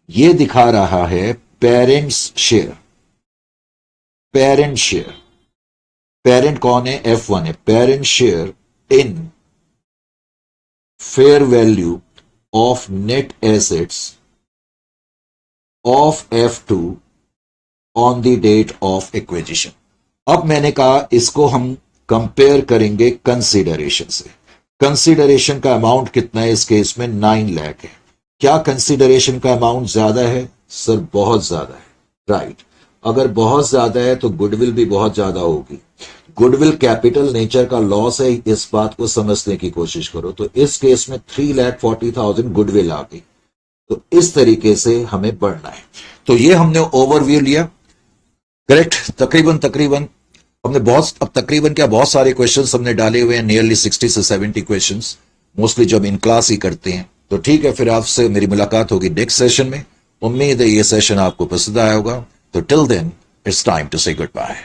Speaker 1: ये दिखा रहा है parents share. Parent share, parent कौन है, F1 है। Parent share in fair value of net assets of F2 on the date of acquisition. अब मैंने कहा इसको हम कंपेयर करेंगे कंसीडरेशन से। कंसीडरेशन का अमाउंट कितना है इस केस में, 9 लाख है। क्या कंसीडरेशन का अमाउंट ज्यादा है, सर बहुत ज्यादा है, राइट। अगर बहुत ज्यादा है तो गुडविल भी बहुत ज्यादा होगी। गुडविल कैपिटल नेचर का लॉस है, इस बात को समझने की कोशिश करो। तो इस केस में 3,40,000 गुडविल आ गई। तो इस तरीके से हमें बढ़ना है। तो ये हमने ओवरव्यू लिया, करेक्ट। तकरीबन हमने अब तकरीबन क्या बहुत सारे क्वेश्चंस हमने डाले हुए हैं, नियरली 60 से 70 क्वेश्चंस, मोस्टली जब इन क्लास ही करते हैं। तो ठीक है, फिर आपसे मेरी मुलाकात होगी नेक्स्ट सेशन में। उम्मीद है ये सेशन आपको पसंद आया होगा। तो till then it's time to say good bye.